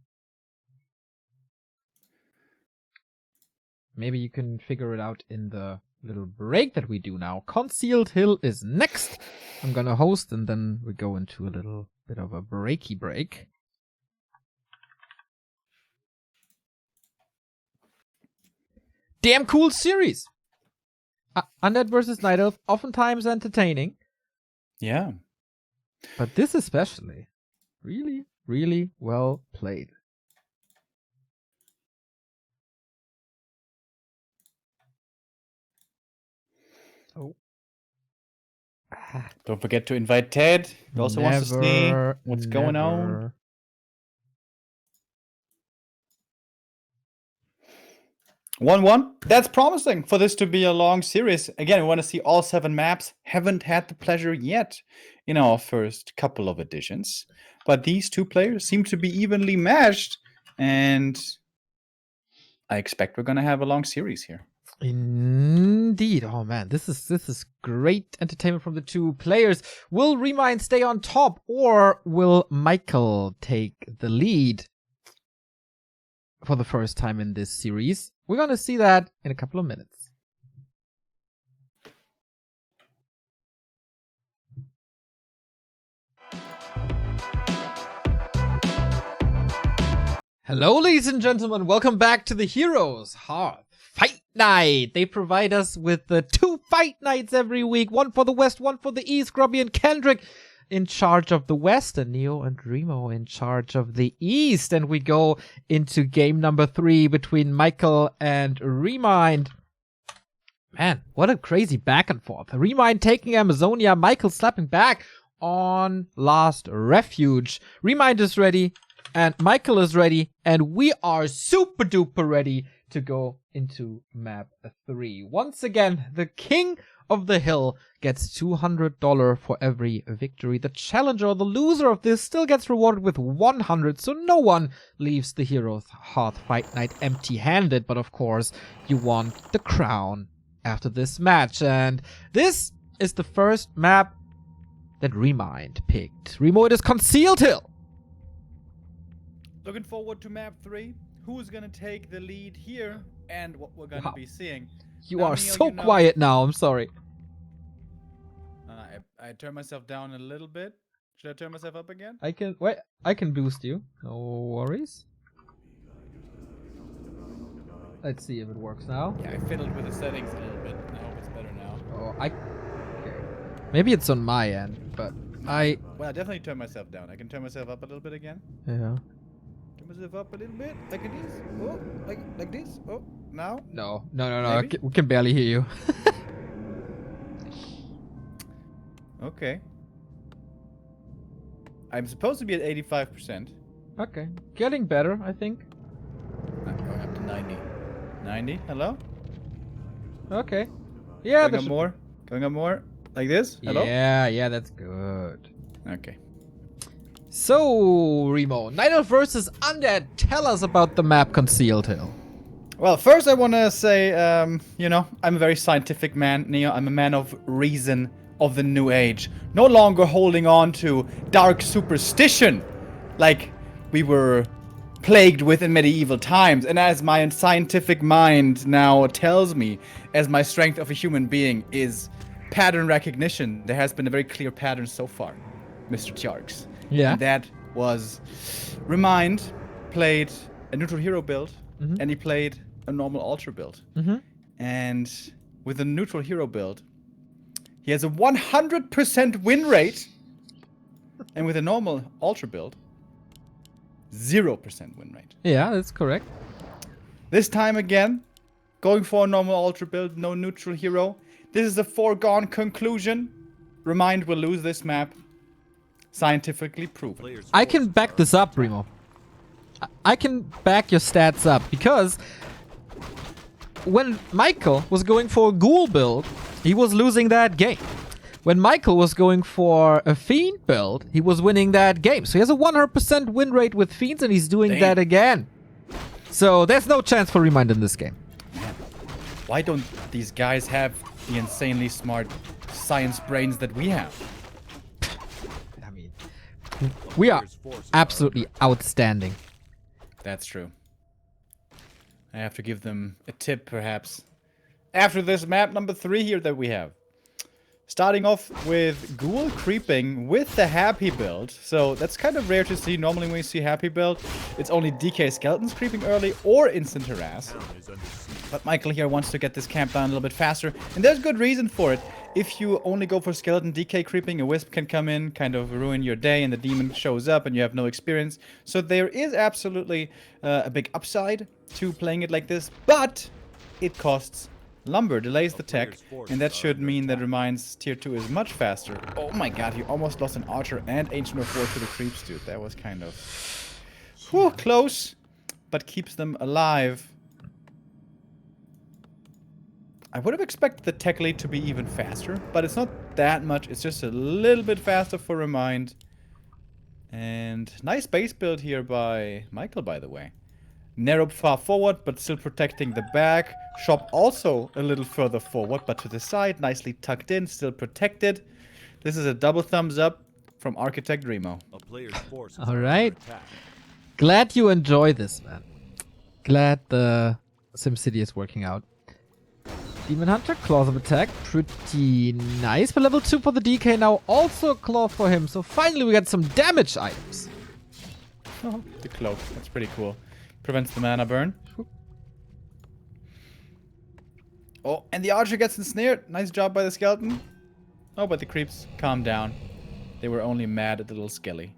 Maybe you can figure it out in the little break that we do now. Concealed Hill is next. I'm gonna host, and then we go into a little bit of a breaky break. Damn cool series! Undead versus Night Elf, oftentimes entertaining. Yeah. But this especially, really, really well played. Oh. Don't forget to invite Ted. He also wants to see what's going on. 1-1. That's promising for this to be a long series. Again, we want to see all 7 maps. Haven't had the pleasure yet in our first couple of editions. But these 2 players seem to be evenly matched. And I expect we're going to have a long series here. Indeed. Oh man, this is great entertainment from the 2 players. Will ReMinD stay on top, or will Michael take the lead for the first time in this series? We're gonna see that in a couple of minutes. Hello, ladies and gentlemen. Welcome back to the Heroes Hearth Fight Night. They provide us with the 2 fight nights every week. One for the West, one for the East. Grubby and Kendrick in charge of the West, and Neo and Remo in charge of the East. And we go into game number 3 between Michael and ReMinD. Man, what a crazy back and forth. ReMinD taking Amazonia, Michael slapping back on Last Refuge. ReMinD is ready, and Michael is ready, and we are super duper ready to go into map 3. Once again, the king of the hill gets $200 for every victory. The challenger, or the loser of this, still gets rewarded with 100, so no one leaves the Heroes Hearth Fight Night empty-handed. But of course, you want the crown after this match. And this is the first map that ReMinD picked. Remo, it is Concealed Hill. Looking forward to map 3. Who's gonna take the lead here, and what we're gonna be seeing. You now, are Neo, so quiet now, I'm sorry. I turned myself down a little bit. Should I turn myself up again? I can boost you. No worries. Let's see if it works now. Yeah, I fiddled with the settings a little bit. I hope it's better now. Oh, okay. Maybe it's on my end, but Well, I definitely turn myself down. I can turn myself up a little bit again. Yeah. Turn myself up a little bit, like this. Oh, like this. Oh, now. No. Maybe? We can barely hear you. Okay. I'm supposed to be at 85%. Okay. Getting better, I think. I'm going up to 90. 90. Hello. Okay. Yeah, Going up more. Going up more. Like this. Hello. Yeah, that's good. Okay. So, Remo, Night Elf versus Undead. Tell us about the map Concealed Hill. Well, first I want to say, you know, I'm a very scientific man, Neo. I'm a man of reason, of the new age. No longer holding on to dark superstition like we were plagued with in medieval times. And as my scientific mind now tells me, as my strength of a human being is pattern recognition, there has been a very clear pattern so far, Mr. Tjarks. Yeah. And that was ReMinD played a neutral hero build, and he played a normal ultra build. And with a neutral hero build, he has a 100% win rate, and with a normal ultra build, 0% win rate. Yeah, that's correct. This time again, going for a normal ultra build, no neutral hero. This is a foregone conclusion. ReMinD will lose this map. Scientifically proven. I can back this up, Remo. I can back your stats up because when Michael was going for a ghoul build, he was losing that game. When Michael was going for a fiend build, he was winning that game. So he has a 100% win rate with fiends, and he's doing that again. So there's no chance for ReMinD in this game. Man, why don't these guys have the insanely smart science brains that we have? I mean, we are absolutely outstanding. That's true. I have to give them a tip, perhaps. After this map number 3 here that we have. Starting off with Ghoul creeping with the Happy build. So that's kind of rare to see. Normally when you see Happy build, it's only DK Skeletons creeping early or instant harass. But Michael here wants to get this camp down a little bit faster. And there's good reason for it. If you only go for Skeleton DK creeping, a Wisp can come in, kind of ruin your day, and the Demon shows up and you have no experience. So there is absolutely a big upside to playing it like this. But it costs lumber, delays the tech, and that should mean that ReMinD's tier 2 is much faster. Oh my god, he almost lost an Archer and Ancient of War to the creeps, dude. That was kind of close, but keeps them alive. I would have expected the tech lead to be even faster, but it's not that much. It's just a little bit faster for ReMinD. And nice base build here by Michael, by the way. Narrow far forward, but still protecting the back. Shop also a little further forward, but to the side, nicely tucked in, still protected. This is a double thumbs up from Architect Remo. All right. Glad you enjoy this, man. Glad the SimCity is working out. Demon Hunter, Claws of Attack, pretty nice. But level 2 for the DK now, also a Claw for him. So finally we got some damage items. Oh, the cloak, that's pretty cool. Prevents the mana burn. Oh, and the Archer gets ensnared. Nice job by the Skeleton. Oh, but the creeps calm down. They were only mad at the little Skelly.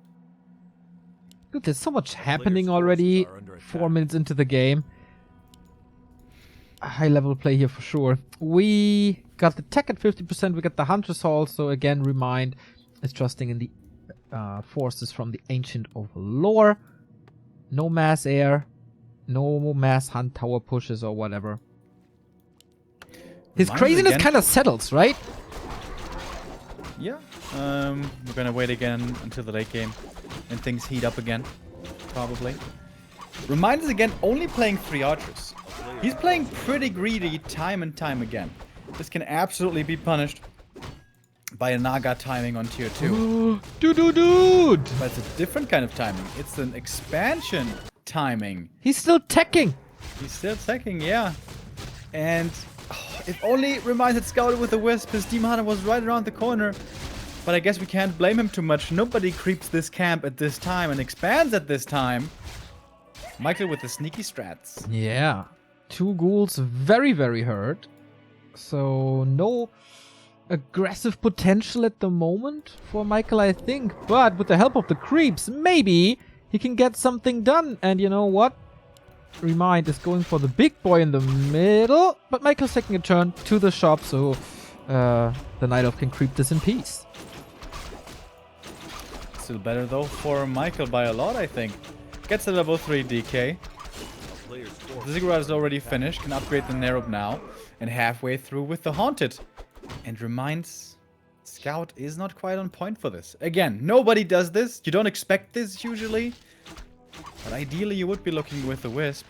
Dude, there's so much happening already. 4 minutes into the game. A high level play here for sure. We got the tech at 50%. We got the Hunter's Hall. So again, ReMinD is trusting in the forces from the Ancient of Lore. No mass air. No mass hunt tower pushes or whatever. His craziness kind of settles, right? Yeah. We're gonna wait again until the late game and things heat up again. Probably. ReMinD is again only playing 3 Archers. He's playing pretty greedy time and time again. This can absolutely be punished by a Naga timing on tier 2. Dude! But it's a different kind of timing. It's an expansion timing. He's still teching. He's still teching, yeah. And if only ReMinD had scouted with the Wisp, his Demon Hunter was right around the corner. But I guess we can't blame him too much. Nobody creeps this camp at this time and expands at this time. Michael with the sneaky strats. Yeah. 2 ghouls very, very hurt. So no aggressive potential at the moment for Michael, I think. But with the help of the creeps, maybe he can get something done. And you know what? ReMinD is going for the big boy in the middle. But Michael's taking a turn to the shop, so the Night Elf can creep this in peace. Still better though for Michael by a lot, I think. Gets a level 3 DK. The Ziggurat is already finished. Can upgrade the Nerub now. And halfway through with the Haunted. And reminds Scout is not quite on point for this. Again, nobody does this. You don't expect this usually. But ideally you would be looking with the Wisp.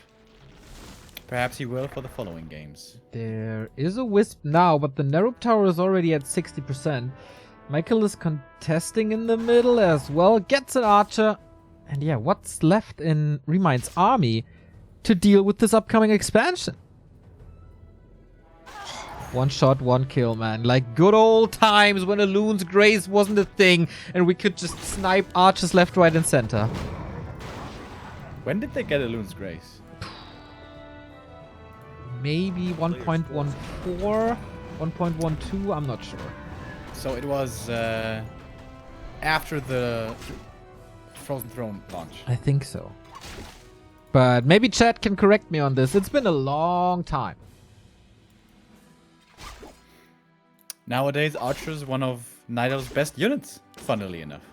Perhaps he will for the following games. There is a Wisp now, but the Nerub Tower is already at 60%. Michael is contesting in the middle as well. Gets an Archer. And yeah, what's left in ReMind's army to deal with this upcoming expansion? One shot, one kill, man. Like good old times when a Loon's Grace wasn't a thing and we could just snipe archers left, right, and center. When did they get a Loon's Grace? Maybe 1.14, 1.12, I'm not sure. So it was after the Frozen Throne launch. I think so. But maybe chat can correct me on this. It's been a long time. Nowadays, Archer is one of Night Elf's best units, funnily enough.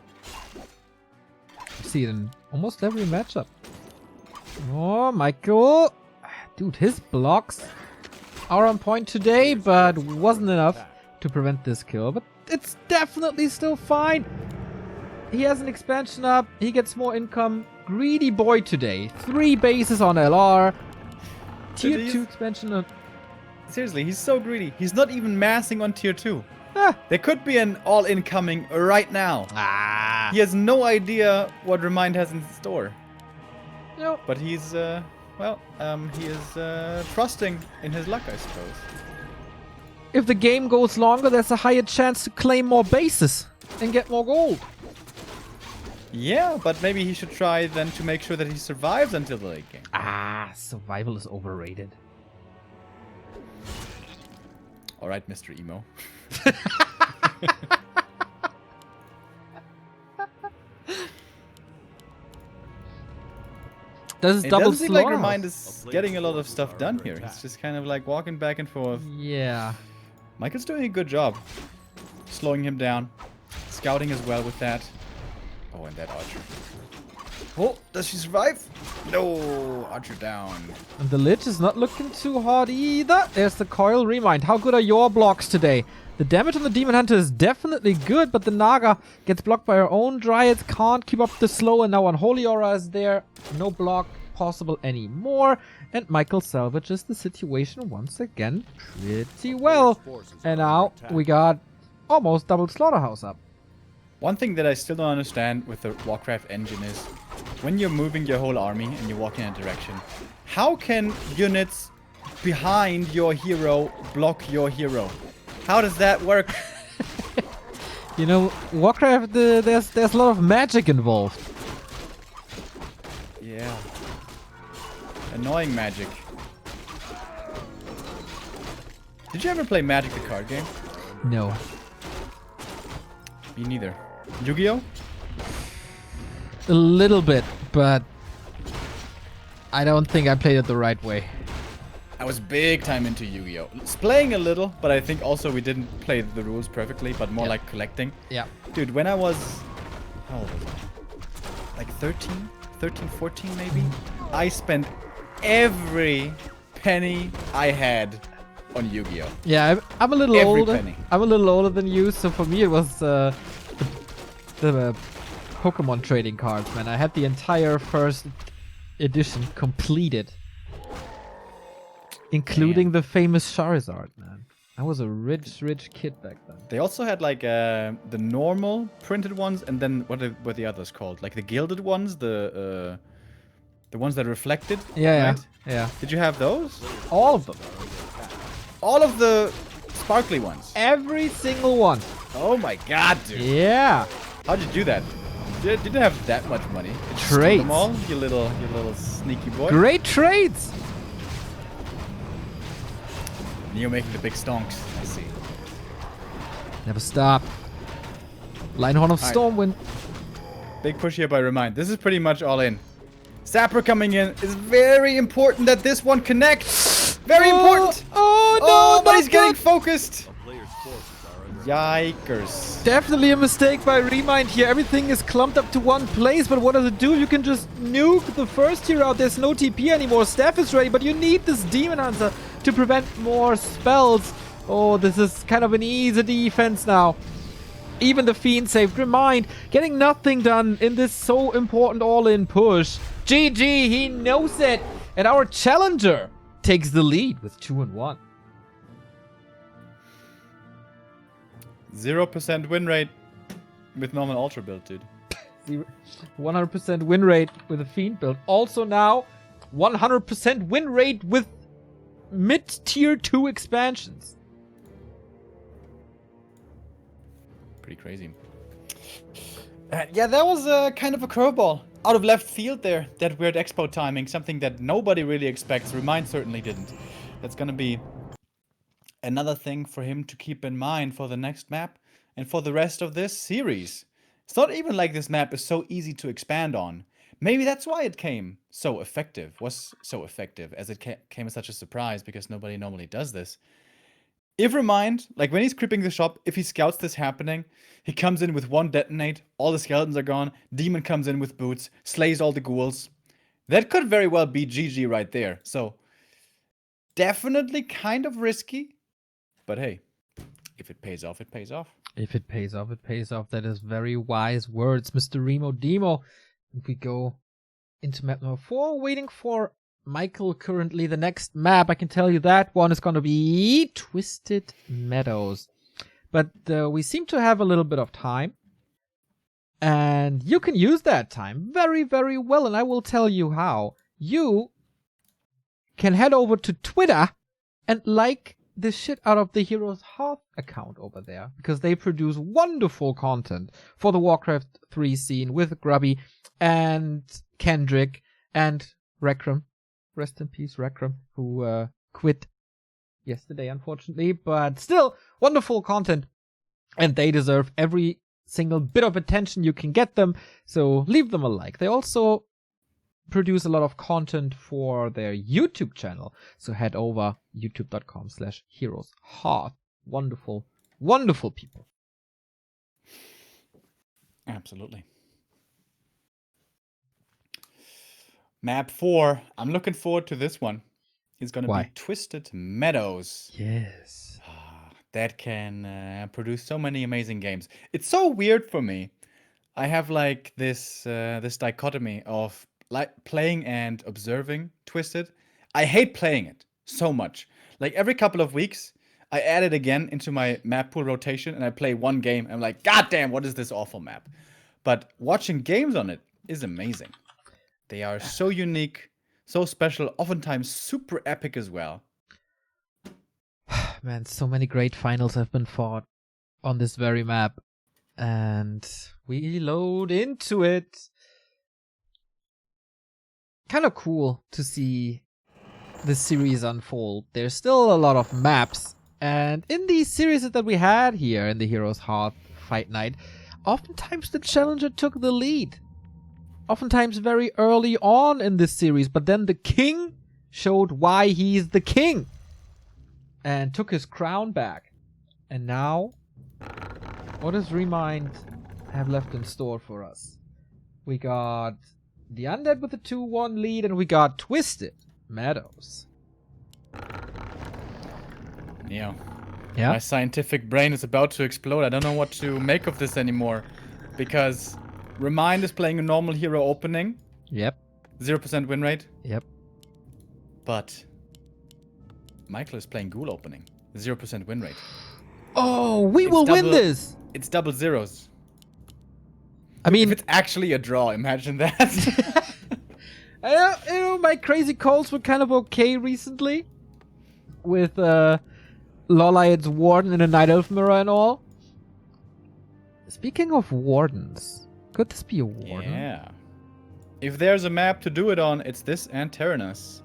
You see it in almost every matchup. Oh, Michael. Dude, his blocks are on point today, but wasn't enough to prevent this kill. But it's definitely still fine. He has an expansion up. He gets more income. Greedy boy today. 3 bases on LR. Tier 2 expansion up. Seriously, he's so greedy. He's not even massing on tier 2. Ah. There could be an all-in coming right now. Ah. He has no idea what ReMinD has in store. No. But he's, he is trusting in his luck, I suppose. If the game goes longer, there's a higher chance to claim more bases and get more gold. Yeah, but maybe he should try then to make sure that he survives until the late game. Ah, survival is overrated. Alright, Mr. Emo. Does It double doesn't seem like slaughter? ReMinD is getting a lot of stuff done here. He's just kind of like walking back and forth. Yeah. Michael's doing a good job. Slowing him down. Scouting as well with that. Oh, and that Archer. Oh, does she survive? No, Archer down. And the Lich is not looking too hot either. There's the Coil. ReMinD. How good are your blocks today? The damage on the Demon Hunter is definitely good, but the Naga gets blocked by her own Dryads. Can't keep up the slow, and now Unholy Aura is there. No block possible anymore. And Michael salvages the situation once again pretty well. And now we got almost double Slaughterhouse up. One thing that I still don't understand with the Warcraft engine is when you're moving your whole army and you walk in a direction, how can units behind your hero block your hero? How does that work? You know, Warcraft, there's a lot of magic involved. Yeah. Annoying magic. Did you ever play Magic the card game? No. Me neither. Yu-Gi-Oh? A little bit, but I don't think I played it the right way. I was big time into Yu-Gi-Oh! Playing a little, but I think also we didn't play the rules perfectly, but more like collecting. Yeah. Dude, when I was... how old was I? Like 13, 14 maybe? I spent every penny I had on Yu-Gi-Oh! Yeah, I'm a little Every older. penny. I'm a little older than you, so for me it was the Pokemon trading cards, man. I had the entire first edition completed, including the famous Charizard, man. I was a rich kid back then. They also had like the normal printed ones, and then what were the others called? Like the gilded ones, the ones that reflected. Yeah, right? yeah. Did you have those? All of them. All of the sparkly ones. Every single one. Oh my god, dude. Yeah. How'd you do that? You didn't have that much money. Did you steal Trades. them all, you little sneaky boy. Great trades. Neo making the big stonks. I see. Never stop. Linehorn of Stormwind. Big push here by ReMinD. This is pretty much all in. Sapper coming in. It's very important that this one connects. Very important. Oh, no. But he's getting focused. A player's forces are under Yikers. Definitely a mistake by ReMinD here. Everything is clumped up to one place, but what does it do? You can just nuke the first hero out. There's no TP anymore. Staff is ready, but you need this Demon Hunter to prevent more spells. Oh, this is kind of an easy defense now. Even the Fiend saved. ReMinD getting nothing done in this so important all-in push. GG, he knows it. And our challenger takes the lead with 2-1. 0% win rate with normal ultra build, dude. 100% win rate with a Fiend build. Also now, 100% win rate with mid-tier 2 expansions. Pretty crazy. Yeah, that was kind of a curveball. Out of left field there. That weird expo timing. Something that nobody really expects. ReMinD certainly didn't. That's gonna be another thing for him to keep in mind for the next map and for the rest of this series. It's not even like this map is so easy to expand on. Maybe that's why it came so effective. Was so effective as it came as such a surprise because nobody normally does this. If ReMinD, like when he's creeping the shop, if he scouts this happening, he comes in with one detonate, all the skeletons are gone, Demon comes in with boots, slays all the ghouls. That could very well be GG right there. So, definitely kind of risky, but hey, if it pays off, it pays off. If it pays off, it pays off. That is very wise words, Mr. Remodemo. If we go into map number 4, waiting for Michael currently. The next map, I can tell you that one is going to be Twisted Meadows. But we seem to have a little bit of time. And you can use that time very, very well. And I will tell you how. You can head over to Twitter and like the shit out of the Heroes Hearth account over there. Because they produce wonderful content for the Warcraft 3 scene with Grubby and Kendrick and Rekram. Rest in peace, Rekram, who quit yesterday, unfortunately. But still, wonderful content. And they deserve every single bit of attention you can get them. So leave them a like. They also produce a lot of content for their YouTube channel. So head over youtube.com/HeroesHearth. Wonderful, wonderful people. Absolutely. Map 4. I'm looking forward to this one. It's going to be Twisted Meadows. Yes. That can produce so many amazing games. It's so weird for me. I have like this this dichotomy of like playing and observing Twisted. I hate playing it so much. Like every couple of weeks, I add it again into my map pool rotation and I play one game. And I'm like, God damn, what is this awful map? But watching games on it is amazing. They are so unique, so special, oftentimes super epic as well. Man, so many great finals have been fought on this very map. And we load into it. Kind of cool to see this series unfold. There's still a lot of maps. And in these series that we had here in the Heroes Hearth Fight Night, oftentimes the challenger took the lead. Oftentimes very early on in this series. But then the king showed why he's the king. And took his crown back. And now, what does ReMinD have left in store for us? We got the Undead with the 2-1 lead, and we got Twisted Meadows. Yeah. Yeah. My scientific brain is about to explode. I don't know what to make of this anymore. Because ReMinD is playing a normal hero opening. Yep. 0% win rate. Yep. But Michael is playing Ghoul opening. 0% win rate. Oh, we will win this! It's double zeros. I mean, if it's actually a draw, imagine that. you know, my crazy calls were kind of okay recently. With Lolliot's Warden and a Night Elf Mirror and all. Speaking of Wardens, could this be a Warden? Yeah. If there's a map to do it on, it's this and Terranus.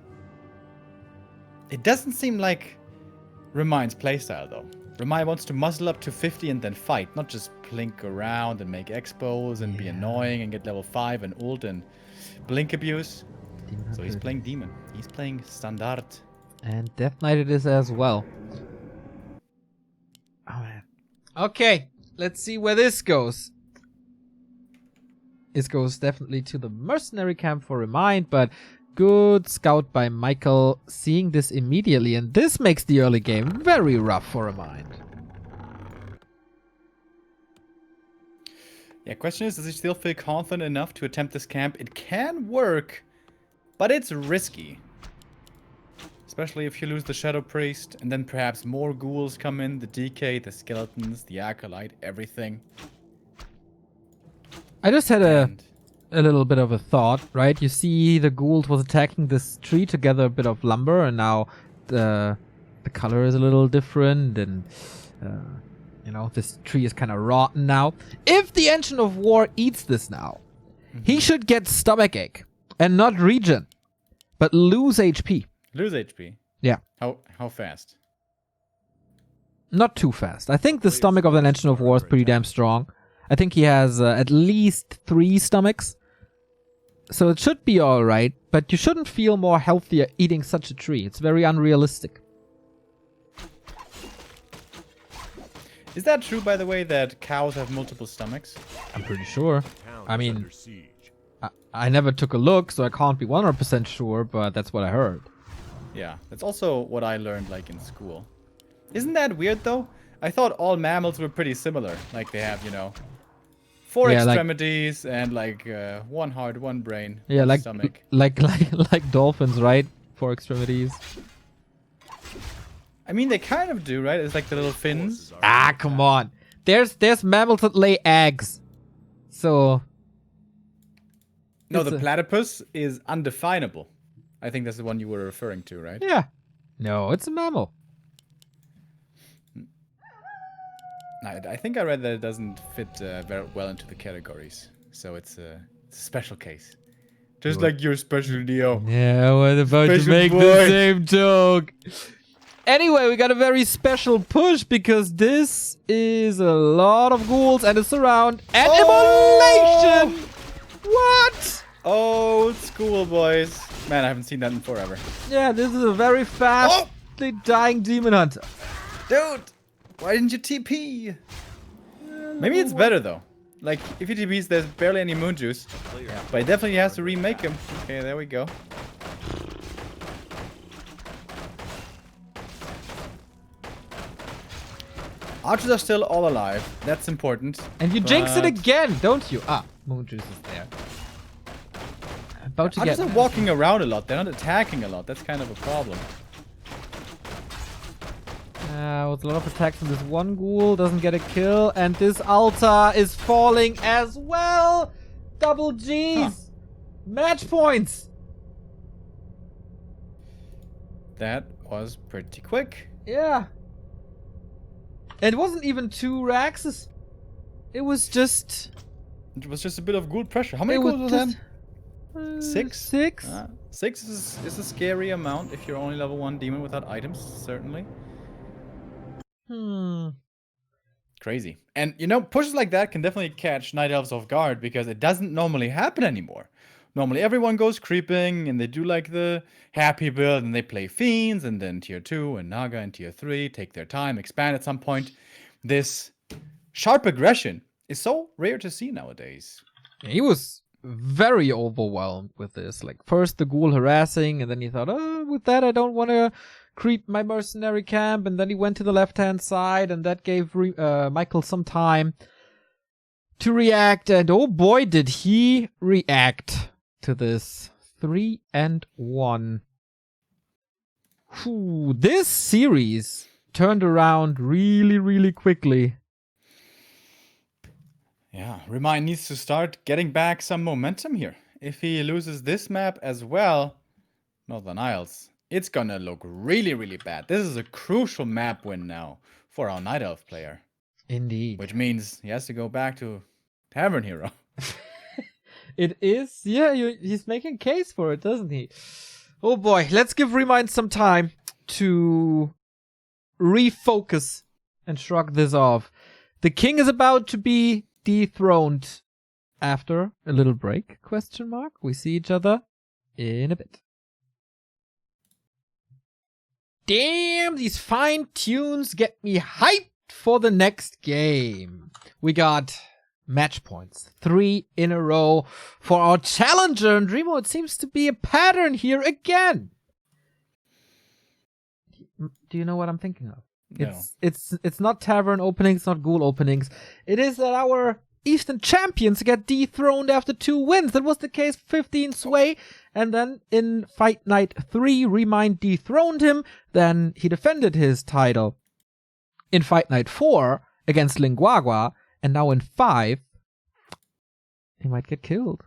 It doesn't seem like ReMinD's playstyle, though. ReMinD wants to muzzle up to 50 and then fight, not just plink around and make expos and be annoying and get level 5 and ult and blink abuse. So he's playing Demon. He's playing Standard. And Death Knight it is as well. Oh man. Okay, let's see where this goes. This goes definitely to the mercenary camp for ReMinD, but good scout by Michael seeing this immediately, and this makes the early game very rough for ReMinD. Yeah, question is, does he still feel confident enough to attempt this camp? It can work, but it's risky. Especially if you lose the Shadow Priest, and then perhaps more ghouls come in, the DK, the skeletons, the acolyte, everything. I just had a little bit of a thought, right? You see the Gould was attacking this tree to gather a bit of lumber, and now the color is a little different, and you know, this tree is kind of rotten now. If the Engine of War eats this now, he should get stomachache and not regen, but lose HP. Lose HP? Yeah. How fast? Not too fast. I think the stomach of the Engine of War is pretty damn strong. I think he has at least 3 stomachs. So it should be alright, but you shouldn't feel more healthier eating such a tree. It's very unrealistic. Is that true, by the way, that cows have multiple stomachs? I'm pretty sure. Town I is mean, under siege. I never took a look, so I can't be 100% sure, but that's what I heard. Yeah, that's also what I learned, like, in school. Isn't that weird, though? I thought all mammals were pretty similar. Like, they have, you know, 4 extremities and, like, 1 heart, 1 brain, yeah, 1 like, stomach. like dolphins, right? 4 extremities. I mean, they kind of do, right? It's like the little fins. Ah, come on. There's mammals that lay eggs. So... No, the platypus is undefinable. I think that's the one you were referring to, right? Yeah. No, it's a mammal. I think I read that it doesn't fit very well into the categories. So it's a special case. Just like your special Neo. Yeah, what about to Special make boy. the same joke? Anyway, we got a very special push because this is a lot of ghouls and a surround and immolation! What? Old school, boys. Man, I haven't seen that in forever. Yeah, this is a very fastly dying demon hunter. Dude, why didn't you TP? Maybe it's better, though. Like, if he TPs, there's barely any moon juice. Yeah, but he definitely has to remake him. Okay, there we go. Archers are still all alive. That's important. And you jinx it again, don't you? Ah, moon juice is there. About to Archers get... are walking around a lot. They're not attacking a lot. That's kind of a problem. With a lot of attacks on this one ghoul, doesn't get a kill, and this altar is falling as well. Double G's, Huh. Match points. That was pretty quick. Yeah, it wasn't even 2 Raxes. It was just. It was just a bit of ghoul pressure. How many It ghouls was that? just 6? 6. 6 is a scary amount if you're only level 1 demon without items, certainly. Crazy. And, you know, pushes like that can definitely catch Night Elves off guard because it doesn't normally happen anymore. Normally everyone goes creeping and they do like the happy build and they play Fiends and then tier 2 and Naga and tier 3 take their time, expand at some point. This sharp aggression is so rare to see nowadays. He was very overwhelmed with this. Like, first the ghoul harassing, and then he thought, oh, with that I don't want to creep my mercenary camp, and then he went to the left-hand side, and that gave Michael some time to react, and oh boy, did he react to this. 3-1. Whew, this series turned around really, really quickly. Yeah, ReMinD needs to start getting back some momentum here. If he loses this map as well, Northern Isles, it's gonna look really, really bad. This is a crucial map win now for our Night Elf player. Indeed. Which means he has to go back to Tavern Hero. It is. Yeah, he's making a case for it, doesn't he? Oh boy, let's give ReMinD some time to refocus and shrug this off. The king is about to be dethroned after a little break, question mark. We see each other in a bit. Damn, these fine tunes get me hyped for the next game. We got match points, 3 in a row for our challenger, and Remo, it seems to be a pattern here again. Do you know what I'm thinking of? No. It's not tavern openings, not ghoul openings. It is that our Eastern champions get dethroned after 2 wins. That was the case 15 Sway, and then in Fight Night 3, ReMinD dethroned him. Then he defended his title in Fight Night 4 against Linguagua, and now in 5, he might get killed.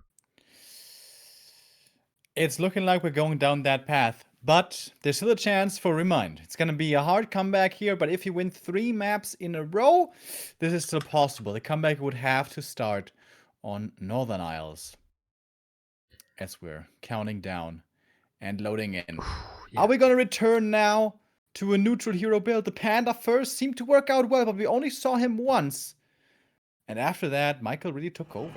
It's looking like we're going down that path. But there's still a chance for ReMinD. It's going to be a hard comeback here, but if you win 3 maps in a row, this is still possible. The comeback would have to start on Northern Isles. As we're counting down and loading in. Yeah. Are we going to return now to a neutral hero build? The Panda first seemed to work out well, but we only saw him once. And after that, Michael really took over.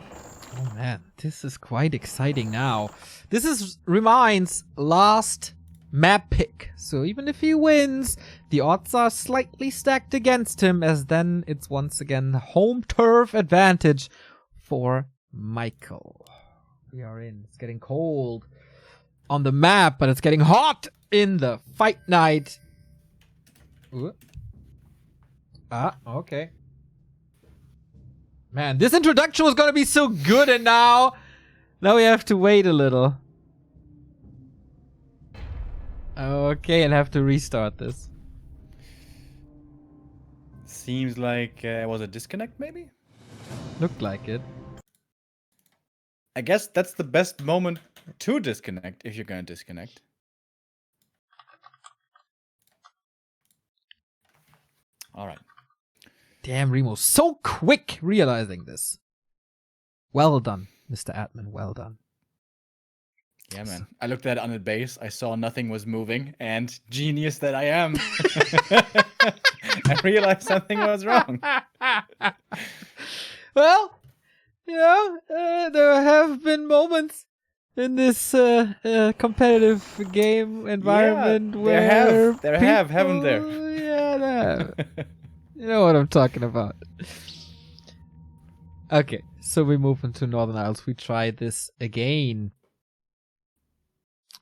Oh man, this is quite exciting now. This is ReMinD's last map pick. So even if he wins, the odds are slightly stacked against him, as then it's once again home turf advantage for Michael. We are in. It's getting cold on the map, but it's getting hot in the Fight Night. Ooh. Ah, okay. Man, this introduction was gonna be so good, and now we have to wait a little. Okay, I'll have to restart this. Seems like was a disconnect maybe? Looked like it. I guess that's the best moment to disconnect if you're gonna disconnect. Alright. Damn, Remo, so quick realizing this. Well done, Mr. Admin, well done. Yeah, man. I looked at it on the base, I saw nothing was moving, and genius that I am. I realized something was wrong. Well, yeah, there have been moments in this competitive game environment where there have, haven't there? Yeah, there have. You know what I'm talking about. Okay, so we move into Northern Isles. We try this again.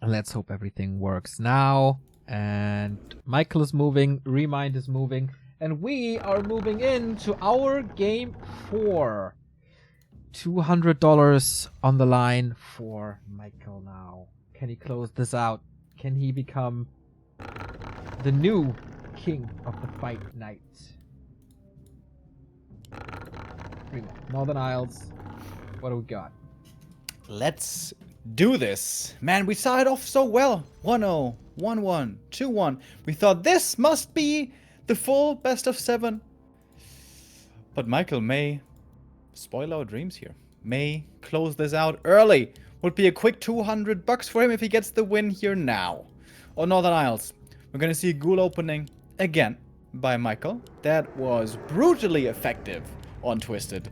And let's hope everything works now. And Michael is moving, ReMinD is moving, and we are moving into our game 4. $200 on the line for Michael now. Can he close this out? Can he become the new king of the Fight Night? Northern Isles. What do we got? Let's do this. Man, we started off so well. 1-0, 1-1, 2-1. We thought this must be the full best of 7. But Michael may spoil our dreams here. May close this out early. Would be a quick $200 for him if he gets the win here now. On Northern Isles, we're going to see a ghoul opening again by Michael. That was brutally effective on Twisted,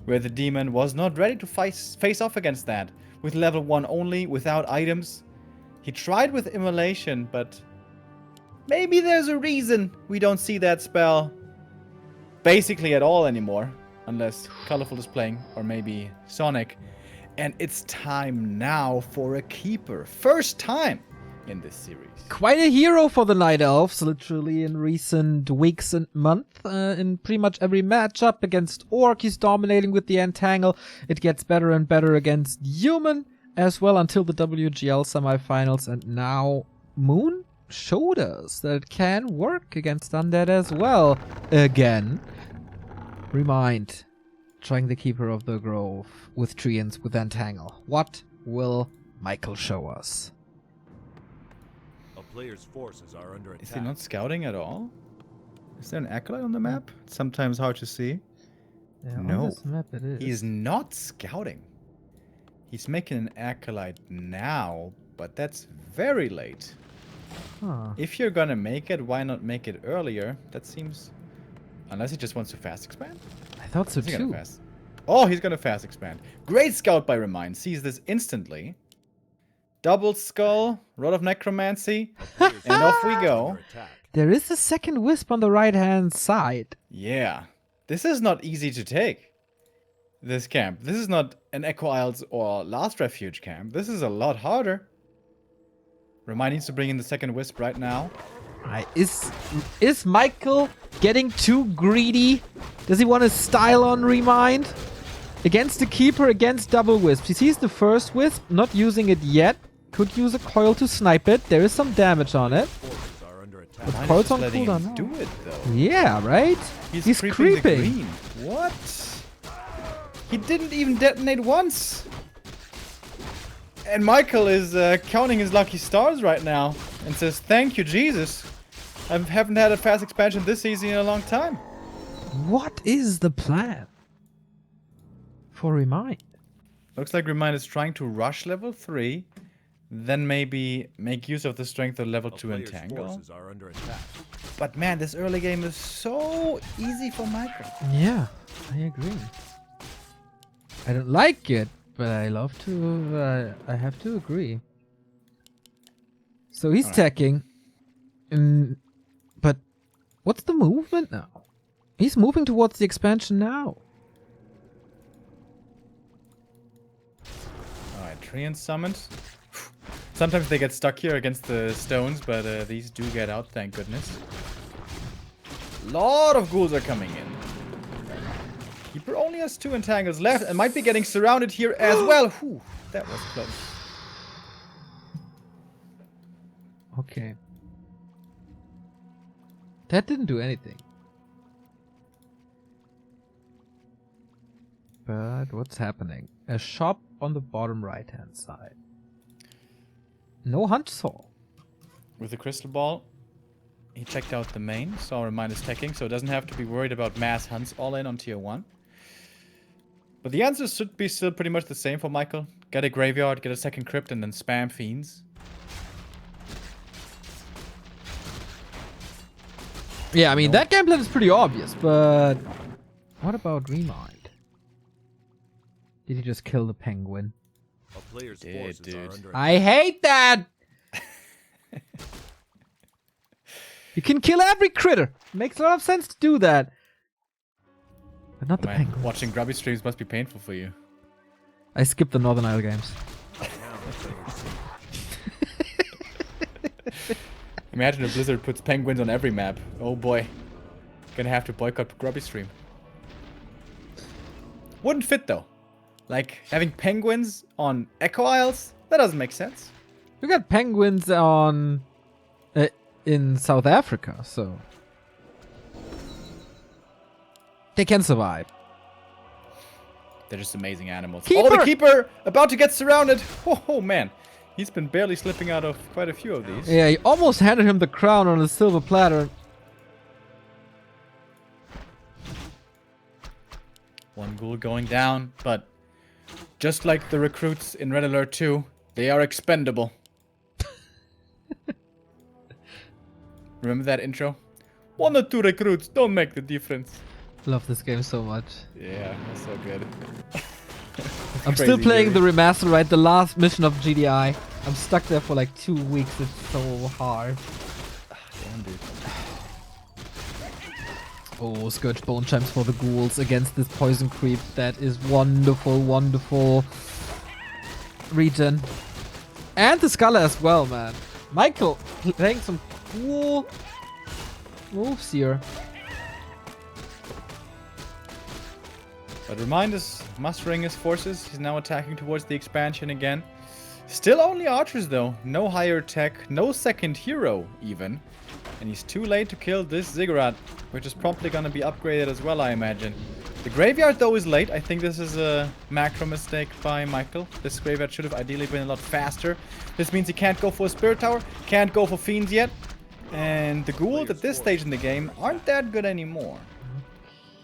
where the demon was not ready to face off against that. With level 1 only, without items. He tried with Immolation, but maybe there's a reason we don't see that spell basically at all anymore. Unless Colorful is playing, or maybe Sonic. And it's time now for a keeper. First time in this series. Quite a hero for the Night Elves, literally in recent weeks and months. In pretty much every matchup against Orc, he's dominating with the Entangle. It gets better and better against Human as well until the WGL semifinals. And now Moon showed us that it can work against Undead as well. Again. ReMinD, trying the Keeper of the Grove with Treants with Entangle. What will Michael show us? A player's forces are under attack. Is he not scouting at all? Is there an acolyte on the map? It's sometimes hard to see. Yeah, No. on this map it is. He is not scouting. He's making an acolyte now, but that's very late. Huh. If you're gonna make it, why not make it earlier? That seems Unless he just wants to fast expand. I thought so Is he gonna too. fast? Oh, he's gonna fast expand. Great scout by ReMinD. Sees this instantly. Double skull, rod of necromancy, and off we go. Under attack. There is a second wisp on the right hand side. Yeah, this is not easy to take. This camp. This is not an Echo Isles or Last Refuge camp. This is a lot harder. ReMinD needs to bring in the second wisp right now. Is Michael getting too greedy? Does he want to style on ReMinD? Against the keeper, against double wisp. He sees the first wisp, not using it yet. Could use a coil to snipe it. There is some damage on it. Forces are under attack. But ReMinD coil's is on letting cooldown him now. do it though. Yeah, right? He's creeping. The creeping. green. What? He didn't even detonate once. And Michael is counting his lucky stars right now and says, "Thank you, Jesus. I haven't had a fast expansion this easy in a long time." What is the plan for ReMinD? Looks like ReMinD is trying to rush level 3, then maybe make use of the strength of level A 2 player's entangle. forces are under attack. But man, this early game is so easy for Michael. Yeah, I agree. I don't like it, but I love to. I have to agree. So he's Alright. teching, but what's the movement now? He's moving towards the expansion now. Alright, Treant summoned. Sometimes they get stuck here against the stones, but these do get out, thank goodness. Lot of ghouls are coming in. Keeper only has 2 entangles left and might be getting surrounded here as well. Whew, that was close. Okay. That didn't do anything. But what's happening? A shop on the bottom right hand side. No hunt saw. With the crystal ball, he checked out the main, saw ReMinD is teching, so doesn't have to be worried about mass hunts all in on tier 1. But the answers should be still pretty much the same for Michael. Get a graveyard, get a second crypt, and then spam fiends. Yeah, I mean, that game plan is pretty obvious, but what about ReMinD? Did he just kill the penguin? A player's Did, forces dude. are under attack. I hate that! You can kill every critter. Makes a lot of sense to do that. But not the Man, penguin. watching grubby streams must be painful for you. I skipped the Northern Isle games. Now the player's siege. Imagine if Blizzard puts penguins on every map. Oh boy. Gonna have to boycott grubby stream. Wouldn't fit though. Like, having penguins on Echo Isles? That doesn't make sense. We got penguins on in South Africa, so they can survive. They're just amazing animals. Keeper! Oh, the keeper! About to get surrounded! Oh man. He's been barely slipping out of quite a few of these. Yeah, he almost handed him the crown on a silver platter. One ghoul going down, but just like the recruits in Red Alert 2, they are expendable. Remember that intro? 1 or 2 recruits don't make the difference. Love this game so much. Yeah, that's so good. I'm still Crazy, playing Yuri. the remaster, right? The last mission of GDI. I'm stuck there for like 2 weeks. It's so hard. Damn, dude. Oh, Scourge Bone Chimes for the ghouls against this poison creep. That is wonderful, wonderful. Regen. And the Sculler as well, man. Michael playing some cool moves here. But ReMinD is mustering his forces. He's now attacking towards the expansion again. Still only archers though. No higher tech, no second hero even. And he's too late to kill this ziggurat, which is promptly gonna be upgraded as well, I imagine. The graveyard though is late. I think this is a macro mistake by Michael. This graveyard should have ideally been a lot faster. This means he can't go for a spirit tower, can't go for fiends yet. And the ghouls at this stage in the game aren't that good anymore.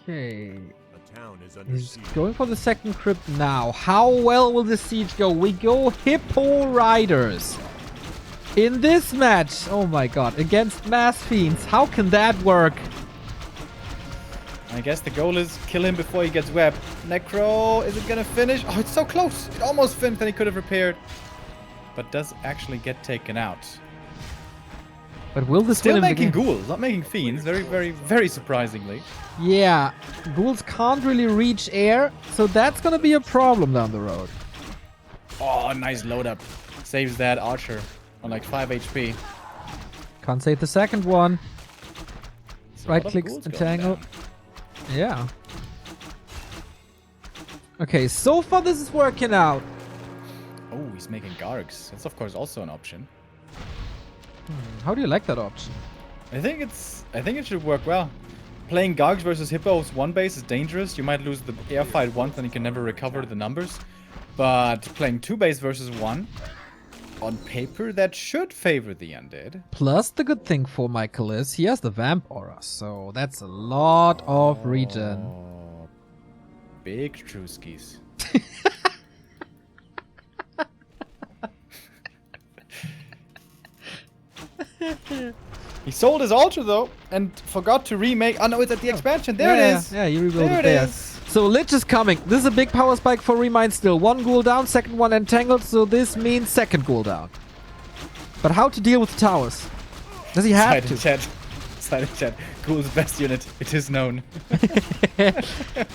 Okay. A town is under He's siege. going for the second crypt now. How well will the siege go? We go Hippo Riders. In this match, oh my god, against Mass Fiends. How can that work? I guess the goal is kill him before he gets webbed. Necro, is it gonna finish? Oh, it's so close. It almost finished, and he could have repaired. But does actually get taken out. But will this Still win him the making game? ghouls, not making fiends. Very, very, very surprisingly. Yeah, ghouls can't really reach air, so that's gonna be a problem down the road. Oh, nice load up. Saves that archer on like 5 HP. Can't save the second one. It's a lot Right of clicks ghouls and going tangle. down. Yeah. Okay, so far this is working out. Oh, he's making Gargs. That's of course also an option. How do you like that option? I think it should work well. Playing Gargs versus Hippos one base is dangerous. You might lose the air fight once and you can never recover the numbers. But playing 2 base versus 1, on paper that should favor the undead. Plus, the good thing for Michael is he has the Vamp Aura, so that's a lot of regen. Oh, big Truskis. He sold his altar though and forgot to remake. Oh no, it's at the expansion. There it is. Yeah, you rebuild There it it there. is. So Lich is coming. This is a big power spike for ReMinD still. One ghoul down, second one entangled, so this means second ghoul down. But how to deal with the towers? Does he have to? Side in chat. Ghoul's best unit. It is known.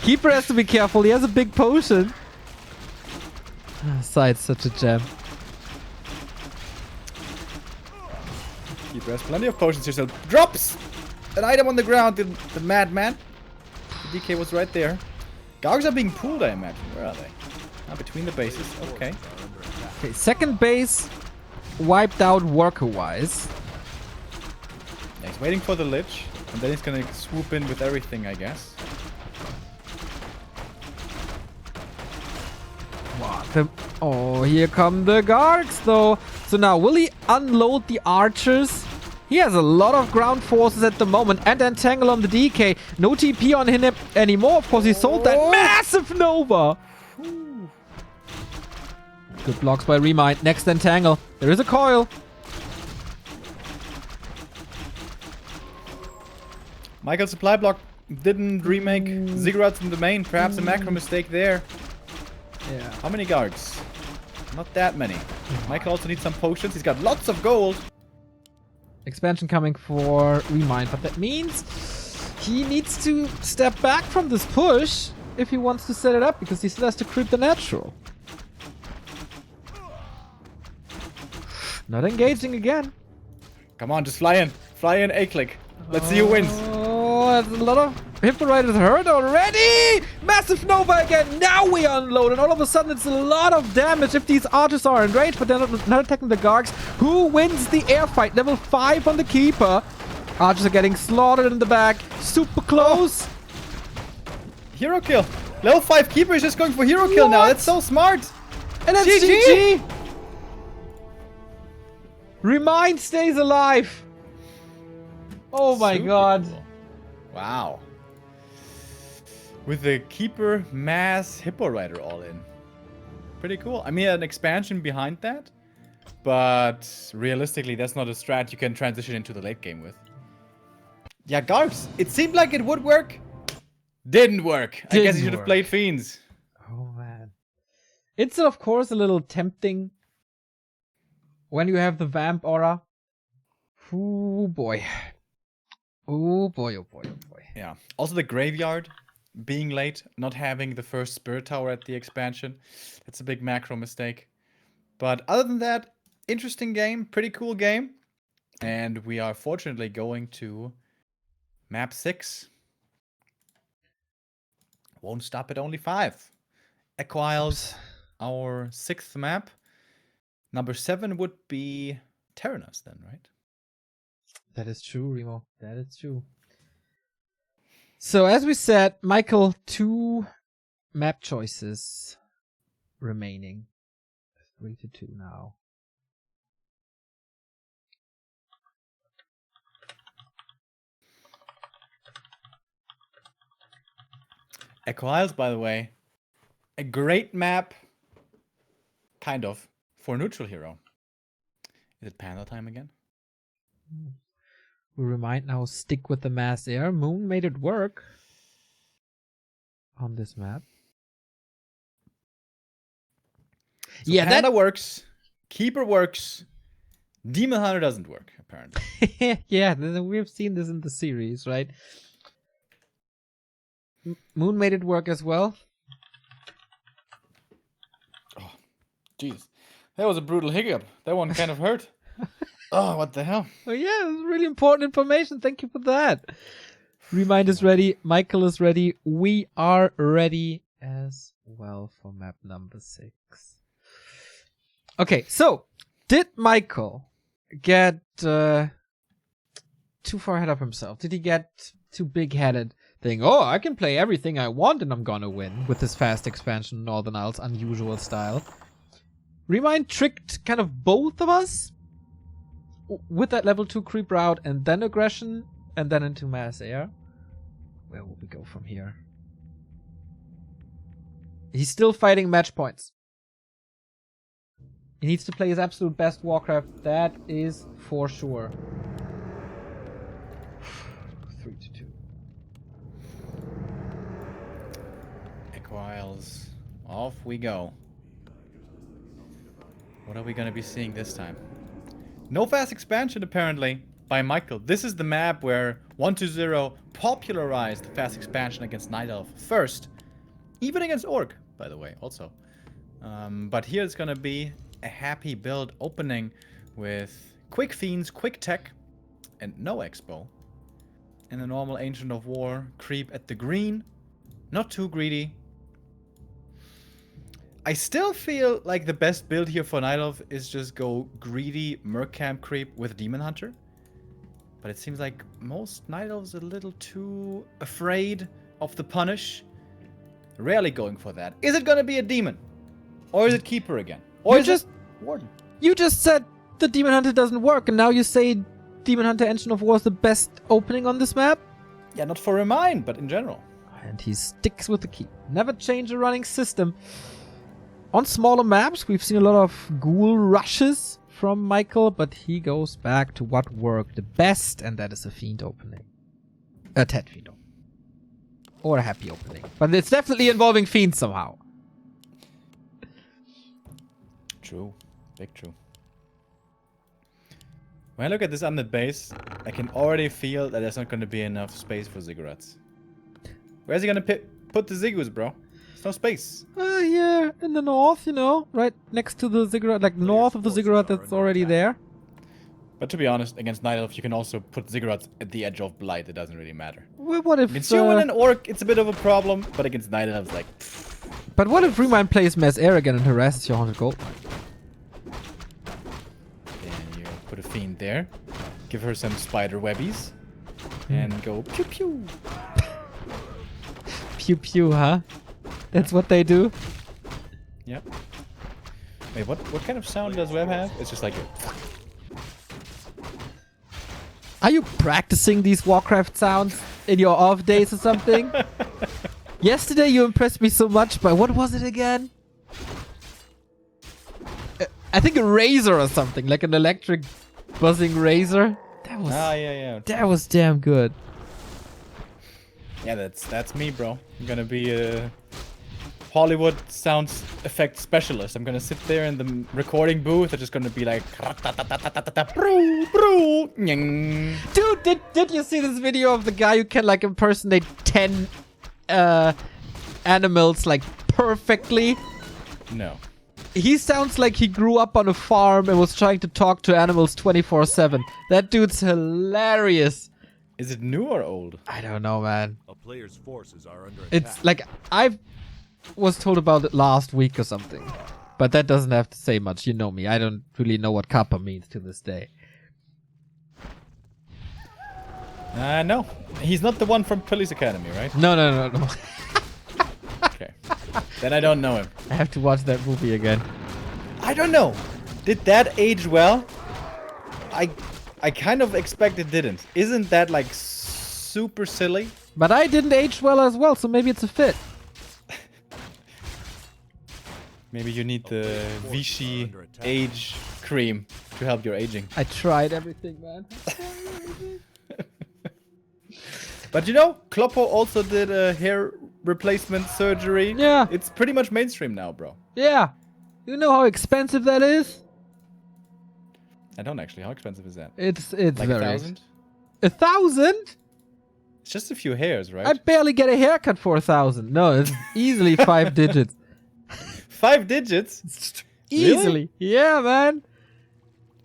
Keeper has to be careful. He has a big potion. Side's such a gem. Keeper has plenty of potions here, so drops an item on the ground. The madman. The DK was right there. Gargs are being pulled, I imagine. Where are they? Ah, between the bases. Okay. Okay, second base wiped out worker-wise. Yeah, he's waiting for the Lich, and then he's gonna swoop in with everything, I guess. Oh, here come the Gargs, though. So now, will he unload the archers? He has a lot of ground forces at the moment, and entangle on the DK. No TP on him anymore. Of course, he sold that massive Nova. Good blocks by ReMinD. Next entangle. There is a coil. Michael's supply block didn't remake ziggurats in the main. Perhaps a macro mistake there. Yeah. How many Gargs? Not that many. Michael also needs some potions. He's got lots of gold. Expansion coming for ReMinD, but that means he needs to step back from this push if he wants to set it up, because he still has to creep the natural. Not engaging again. Come on, just fly in. Fly in, A-click. Let's see who wins. Oh, that's a lot of Hippo Riders hurt already! Massive Nova again! Now we unload, and all of a sudden it's a lot of damage if these archers are enraged, but they're not attacking the Gargs. Who wins the air fight? Level 5 on the Keeper. Archers are getting slaughtered in the back. Super close. Hero kill. Level 5 Keeper is just going for hero kill now. What? That's so smart. And then GG. GG! ReMinD stays alive! Oh my Super god. cool. Wow. With the Keeper, Mass, Hippo Rider all in. Pretty cool. I mean, an expansion behind that. But realistically, that's not a strat you can transition into the late game with. Yeah, Gargs. It seemed like it would work. Didn't work. I guess you should have played Fiends. Oh man. It's of course a little tempting when you have the Vamp Aura. Oh boy. Oh boy, oh boy, oh boy. Yeah. Also the Graveyard being late, not having the first Spirit Tower at the expansion. That's a big macro mistake. But other than that, interesting game, pretty cool game. And we are fortunately going to map 6. Won't stop at only 5. Equiles, our 6th map. Number 7 would be Terranos then, right? That is true, Remo. That is true. So as we said, Michael, 2 map choices remaining. 3-2 now. Equiles, by the way, a great map, kind of, for neutral hero. Is it Panda time again? We ReMinD now stick with the mass air. Moon made it work. on this map. So Yeah, Panda that works. Keeper works. Demon Hunter doesn't work, apparently. yeah, we've seen this in the series, right? Moon made it work as well. Oh, jeez. That was a brutal hiccup. That one kind of hurt. Oh, what the hell? Oh yeah, this is really important information. Thank you for that. ReMinD is ready. Michael is ready. We are ready as well for map number 6. Okay, so did Michael get too far ahead of himself? Did he get too big-headed? Think, oh, I can play everything I want and I'm gonna win with this fast expansion Northern Isles unusual style. ReMinD tricked kind of both of us with that level 2 creep route and then aggression and then into mass air. Where will we go from here? He's still fighting match points. He needs to play his absolute best Warcraft. That is for sure. 3-2. Equiles. Off we go. What are we going to be seeing this time? No fast expansion, apparently, by Michael. This is the map where 120 popularized the fast expansion against Night Elf first. Even against Orc, by the way, also. But here it's going to be a happy build opening with quick Fiends, quick tech, and no Expo. And a normal Ancient of War creep at the green. Not too greedy. I still feel like the best build here for Night Elf is just go greedy Merc Camp creep with Demon Hunter. But it seems like most Night Elves are a little too afraid of the punish. Rarely going for that. Is it gonna be a Demon? Or is it Keeper again? Or is it Warden? You just said the Demon Hunter doesn't work and now you say Demon Hunter Ancient of War is the best opening on this map? Yeah, not for ReMinD, but in general. And he sticks with the key. Never change a running system. On smaller maps, we've seen a lot of ghoul rushes from Michael, but he goes back to what worked the best, and that is a Fiend opening. A Tet Fiend opening. Or a Happy opening. But it's definitely involving Fiends somehow. True. Big true. When I look at this undead base, I can already feel that there's not going to be enough space for ziggurats. Where's he going to put the zigguras, bro? There's no space. Here in the north, you know, right next to the ziggurat, like north of the ziggurat that's already there. But to be honest, against Night Elf, you can also put ziggurats at the edge of Blight. It doesn't really matter. Well, what if... Against human and orc, it's a bit of a problem, but against Night Elf, it's like... But what if ReMinD plays Mass Air again and harasses your Haunted Gold? Then you put a Fiend there, give her some spider webbies, and go pew pew. Pew pew, huh? That's what they do? Yep. Wait, what kind of sound does web have? It's just like a... Are you practicing these Warcraft sounds in your off days or something? Yesterday you impressed me so much by what was it again? I think a razor or something, like an electric buzzing razor. That was That was damn good. Yeah, that's me, bro. I'm gonna be a Hollywood sound effect specialist. I'm gonna sit there in the recording booth. It's just gonna be like... Dude, did you see this video of the guy who can like impersonate 10 animals like perfectly? No. He sounds like he grew up on a farm and was trying to talk to animals 24/7. That dude's hilarious. Is it new or old? I don't know, man. A player's forces are under attack. It's like I was told about it last week or something. But that doesn't have to say much. You know me. I don't really know what kappa means to this day. No. He's not the one from Police Academy, right? No. Okay. Then I don't know him. I have to watch that movie again. I don't know. Did that age well? I kind of expect it didn't. Isn't that like super silly? But I didn't age well as well, so maybe it's a fit. Maybe you need the Vichy age cream to help your aging. I tried everything, man. But you know, Kloppo also did a hair replacement surgery. Yeah. It's pretty much mainstream now, bro. Yeah. You know how expensive that is? I don't actually. How expensive is that? It's Like very 1,000? 1,000? It's just a few hairs, right? I barely get a haircut for 1,000. No, it's easily 5 digits. 5 digits? Easily. Yeah, man.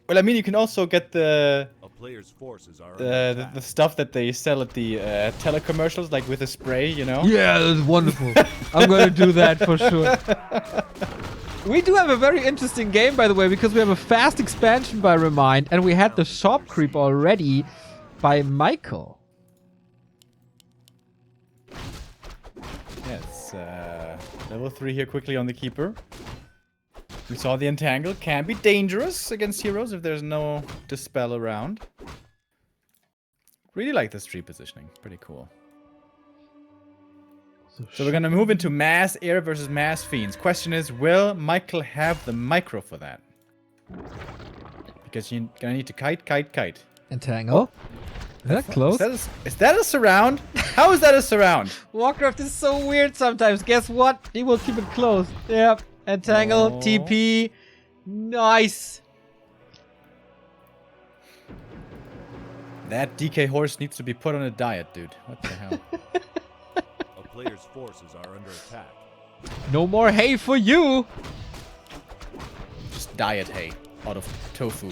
Well, I mean, you can also get the A player's forces are under attack. the stuff that they sell at the telecommercials, like with a spray, you know? Yeah, that's wonderful. I'm gonna do that for sure. We do have a very interesting game, by the way, because we have a fast expansion by ReMinD, and we had the shop creep already by Michael. Yes, level 3 here quickly on the Keeper. We saw the Entangle can be dangerous against heroes if there's no Dispel around. Really like this tree positioning. Pretty cool. So we're gonna move into Mass Air versus Mass Fiends. Question is, will Michael have the micro for that? Because you're gonna need to kite. Entangle. Is that close? Is that a surround? How is that a surround? Warcraft is so weird sometimes. Guess what? He will keep it close. Yep. Entangle, Oh. TP. Nice. That DK horse needs to be put on a diet, dude. What the hell? A player's forces are under attack. No more hay for you. Just diet hay out of tofu.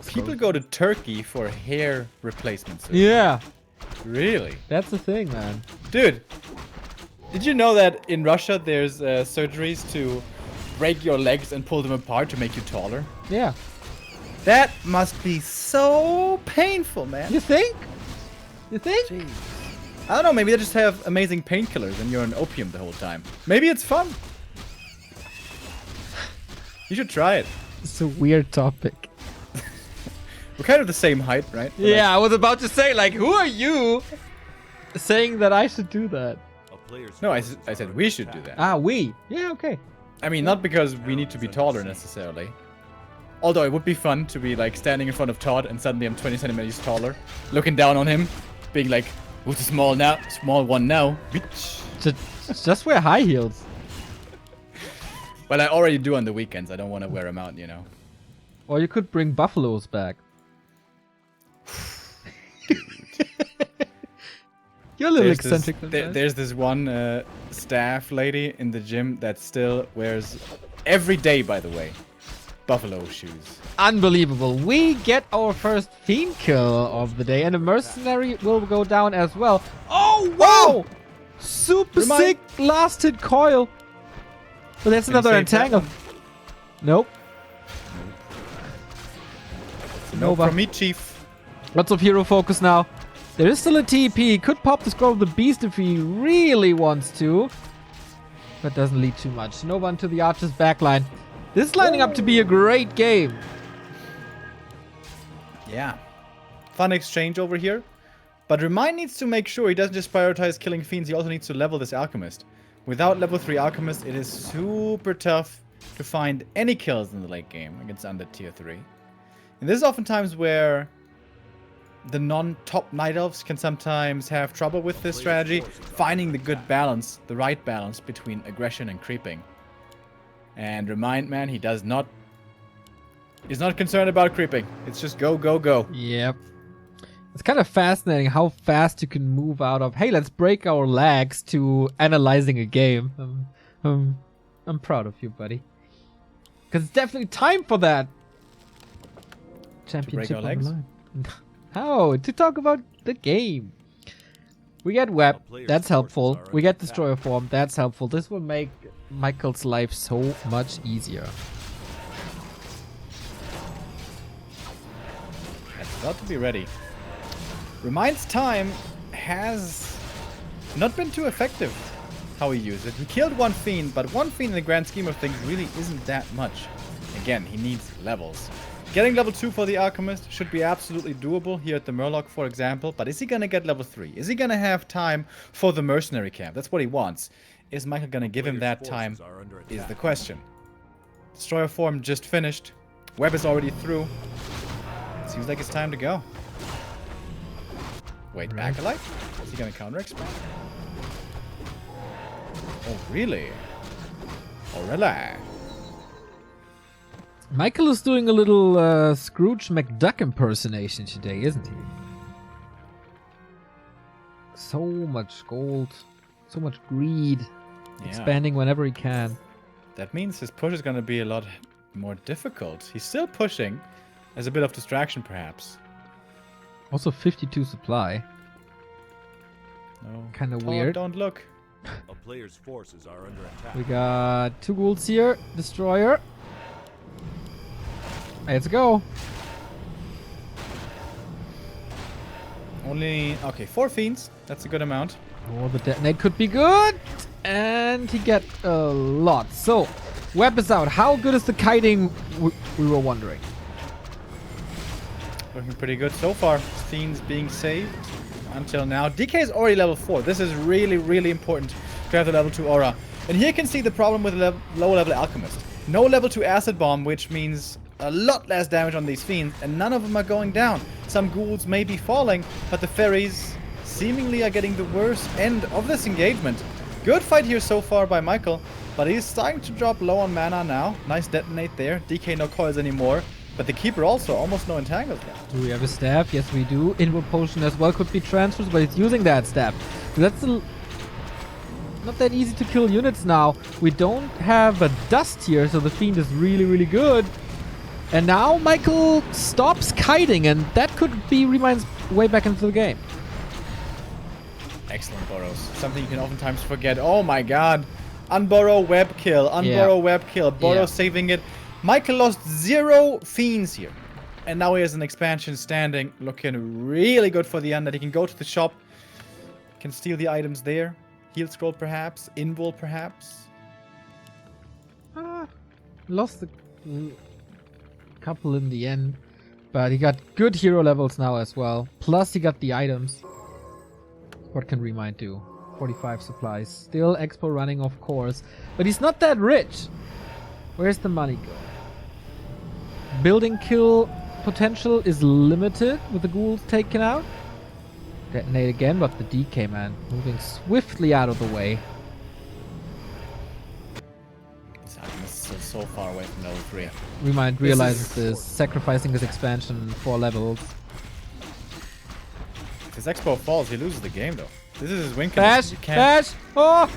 People go to Turkey for hair replacement surgery. Yeah. Really? That's the thing, man. Dude, did you know that in Russia there's surgeries to break your legs and pull them apart to make you taller? Yeah. That must be so painful, man. You think? You think? Jeez. I don't know, maybe they just have amazing painkillers and you're on opium the whole time. Maybe it's fun. You should try it. It's a weird topic. We're kind of the same height, right? But Yeah, I was about to say, like, who are you saying that I should do that? A player's No, I forces said are we under should do attack. that. Ah, we. Yeah, okay. I mean, not because we need to be taller necessarily. Although it would be fun to be like standing in front of Todd and suddenly I'm 20 centimeters taller, looking down on him, being like, "Who's the small one now, bitch?" Just wear high heels. Well, I already do on the weekends. I don't want to wear them out, you know. Or you could bring buffaloes back. You're a little eccentric. sometimes. There's this one staff lady in the gym that still wears every day, by the way, buffalo shoes. Unbelievable. We get our first fiend kill of the day, and a mercenary will go down as well. Oh, wow! Super ReMinD. sick last hit coil. But that's another save that entangle. one? Nope. No Nova. from me, chief. Lots of hero focus now. There is still a TP. Could pop the Scroll of the Beast if he really wants to. But doesn't lead too much. Nova into the Archer's backline. This is lining up to be a great game. Yeah. Fun exchange over here. But ReMinD needs to make sure he doesn't just prioritize killing fiends, he also needs to level this Alchemist. Without level 3 Alchemist, it is super tough to find any kills in the late game against under tier 3. And this is oftentimes where the non-top Night Elves can sometimes have trouble with this strategy, finding the good balance, the right balance between aggression and creeping. And ReMinD, man, he's not concerned about creeping. It's just go, go, go. Yep. It's kind of fascinating how fast you can move out of, hey, let's break our legs, to analyzing a game. I'm proud of you, buddy. Because it's definitely time for that. Championship our legs? online. How? To talk about the game. We get web, that's helpful. We get destroyer form, that's helpful. This will make Michael's life so much easier. That's about to be ready. ReMinD's time has not been too effective how he used it. He killed one fiend, but one fiend in the grand scheme of things really isn't that much. Again, he needs levels. Getting level 2 for the Alchemist should be absolutely doable here at the Murloc, for example, but is he gonna get level 3? Is he gonna have time for the Mercenary Camp? That's what he wants. Is Michael gonna give him that time? Is the question. Destroyer form just finished. Web is already through. Seems like it's time to go. Wait, Right. Acolyte? Is he gonna counter expand? Oh, really? Oh, really? Michael is doing a little Scrooge McDuck impersonation today, isn't he? So much gold, so much greed, expanding whenever he can. That means his push is gonna be a lot more difficult. He's still pushing as a bit of distraction, perhaps. Also 52 supply. No. Kinda Todd, weird. Don't look. A player's forces are under attack. We got 2 ghouls here. Destroyer. Let's go. Only, okay, 4 fiends. That's a good amount. Oh, the detonate could be good. And he get a lot. So, web is out. How good is the kiting? We were wondering. Looking pretty good so far. Fiends being saved until now. DK is already level 4. This is really, really important to have the level 2 aura. And here you can see the problem with the lower level alchemist. No level 2 acid bomb, which means a lot less damage on these fiends, and none of them are going down. Some ghouls may be falling, but the fairies seemingly are getting the worst end of this engagement. Good fight here so far by Michael, but he's starting to drop low on mana now. Nice detonate there. DK no coils anymore. But the Keeper also almost no entangles left. Do we have a staff? Yes, we do. Inward potion as well could be transfers, but it's using that staff. So that's not that easy to kill units now. We don't have a dust here, so the fiend is really, really good. And now Michael stops kiting, and that could be ReMind's way back into the game. Excellent Boros. Something you can oftentimes forget. Oh my god. Unborrow web kill. Unborrow web kill. Boros saving it. Michael lost 0 fiends here. And now he has an expansion standing. Looking really good for the undead. He can go to the shop. Can steal the items there. Heal scroll perhaps. Invul perhaps. Lost a couple in the end. But he got good hero levels now as well. Plus he got the items. What can ReMind do? 45 supplies. Still Expo running, of course. But he's not that rich. Where's the money go? Building kill potential is limited with the ghouls taken out. Detonate again, but the DK man moving swiftly out of the way. This alchemist is still so far away from level 3. ReMind realizes this, sacrificing his expansion 4 levels. If his Expo falls, he loses the game though. This is his win Bash! condition. You can't- Bash! Oh!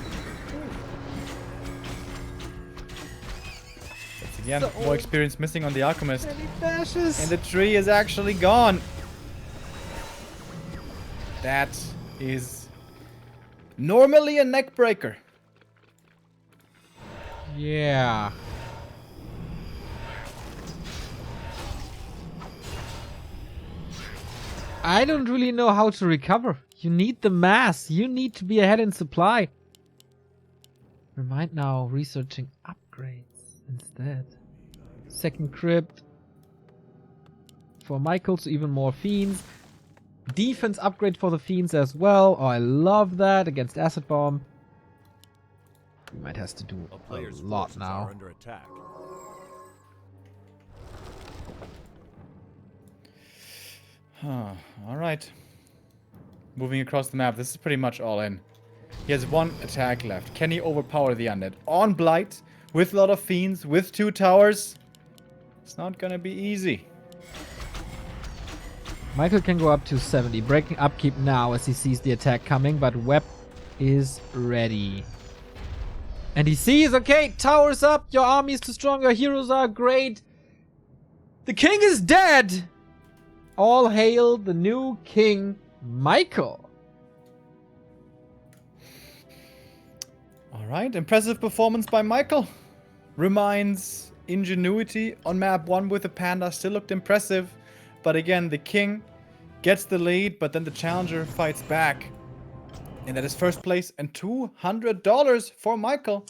Again, So more experience missing on the alchemist. Many bashes! And the tree is actually gone. That is normally a neck breaker. Yeah. I don't really know how to recover. You need the mass. You need to be ahead in supply. ReMind now researching upgrades instead. Second crypt for Michael, so even more fiends. Defense upgrade for the fiends as well. Oh, I love that against acid bomb. ReMind has to do A a player's lot forces now. are under attack. All right. Moving across the map. This is pretty much all in. He has 1 attack left. Can he overpower the undead? On Blight, with a lot of fiends, with 2 towers. It's not gonna be easy. Michael can go up to 70, breaking upkeep now as he sees the attack coming, but Web is ready. And he sees, okay, towers up, your army is too strong, your heroes are great. The king is dead! All hail the new king, Michael. Alright, impressive performance by Michael. ReMind's ingenuity on map 1 with the panda still looked impressive. But again, the king gets the lead, but then the challenger fights back. And that is first place and $200 for Michael.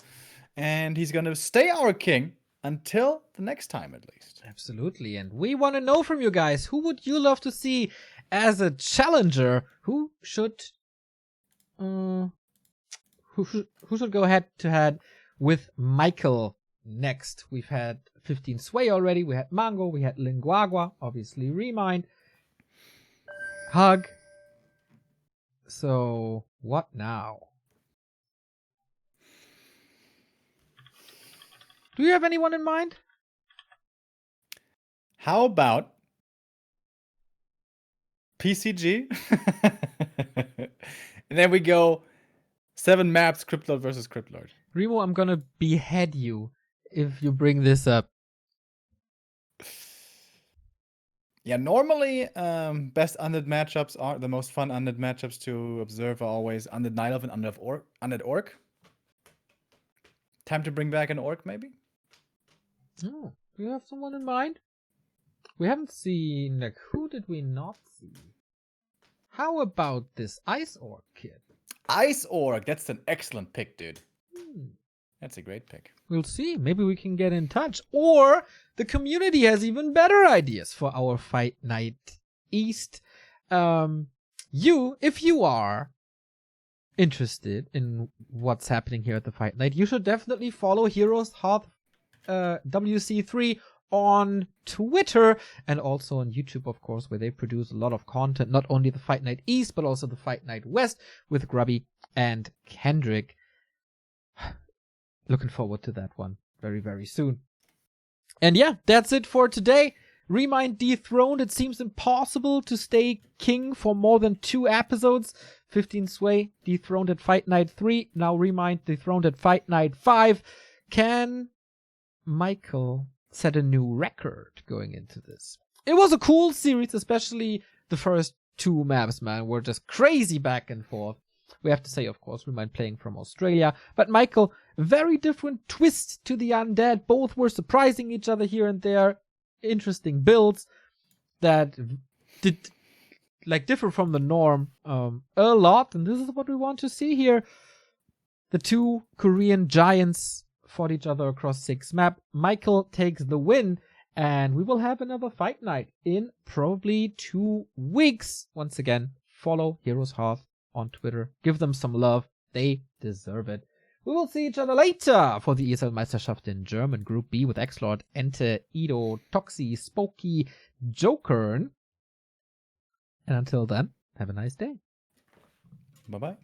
And he's gonna stay our king until the next time at least. Absolutely, and we want to know from you guys, who would you love to see as a challenger? Who should go head to head with Michael next? We've had 15 Sway already, we had Mango, we had Linguagua, obviously ReMind, Hug, So, what now? Do you have anyone in mind? How about PCG? And then we go 7 maps, Cryptlord versus Cryptlord. Remo, I'm gonna behead you if you bring this up. Yeah, normally best undead matchups are the most fun undead matchups to observe are always undead night elf and undead orc. Time to bring back an orc, maybe? Oh, do you have someone in mind? We haven't seen, like, who did we not see? How about this Ice Orc kid? Ice orc, that's an excellent pick, dude. Hmm. That's a great pick. We'll see. Maybe we can get in touch. Or the community has even better ideas for our Fight Night East. If you are interested in what's happening here at the Fight Night, you should definitely follow Heroes Hearth WC3 on Twitter and also on YouTube, of course, where they produce a lot of content, not only the Fight Night East, but also the Fight Night West with Grubby and Kendrick. Looking forward to that one very, very soon. And yeah, that's it for today. ReMinD dethroned. It seems impossible to stay king for more than 2 episodes. 15 Sway dethroned at Fight Night 3. Now ReMinD dethroned at Fight Night 5. Can Michael set a new record going into this? It was a cool series, especially the first 2 maps, man. Were just crazy back and forth. We have to say, of course, ReMinD playing from Australia. But Michael, very different twist to the undead. Both were surprising each other here and there. Interesting builds that did differ from the norm a lot. And this is what we want to see here. The 2 Korean giants fought each other across 6 maps. Michael takes the win. And we will have another Fight Night in probably 2 weeks. Once again, follow Heroes Hearth on Twitter. Give them some love. They deserve it. We will see each other later for the ESL Meisterschaft in German Group B with Xlord, Ente, Ido, Toxi, Spooky, Jokern. And until then, have a nice day. Bye-bye.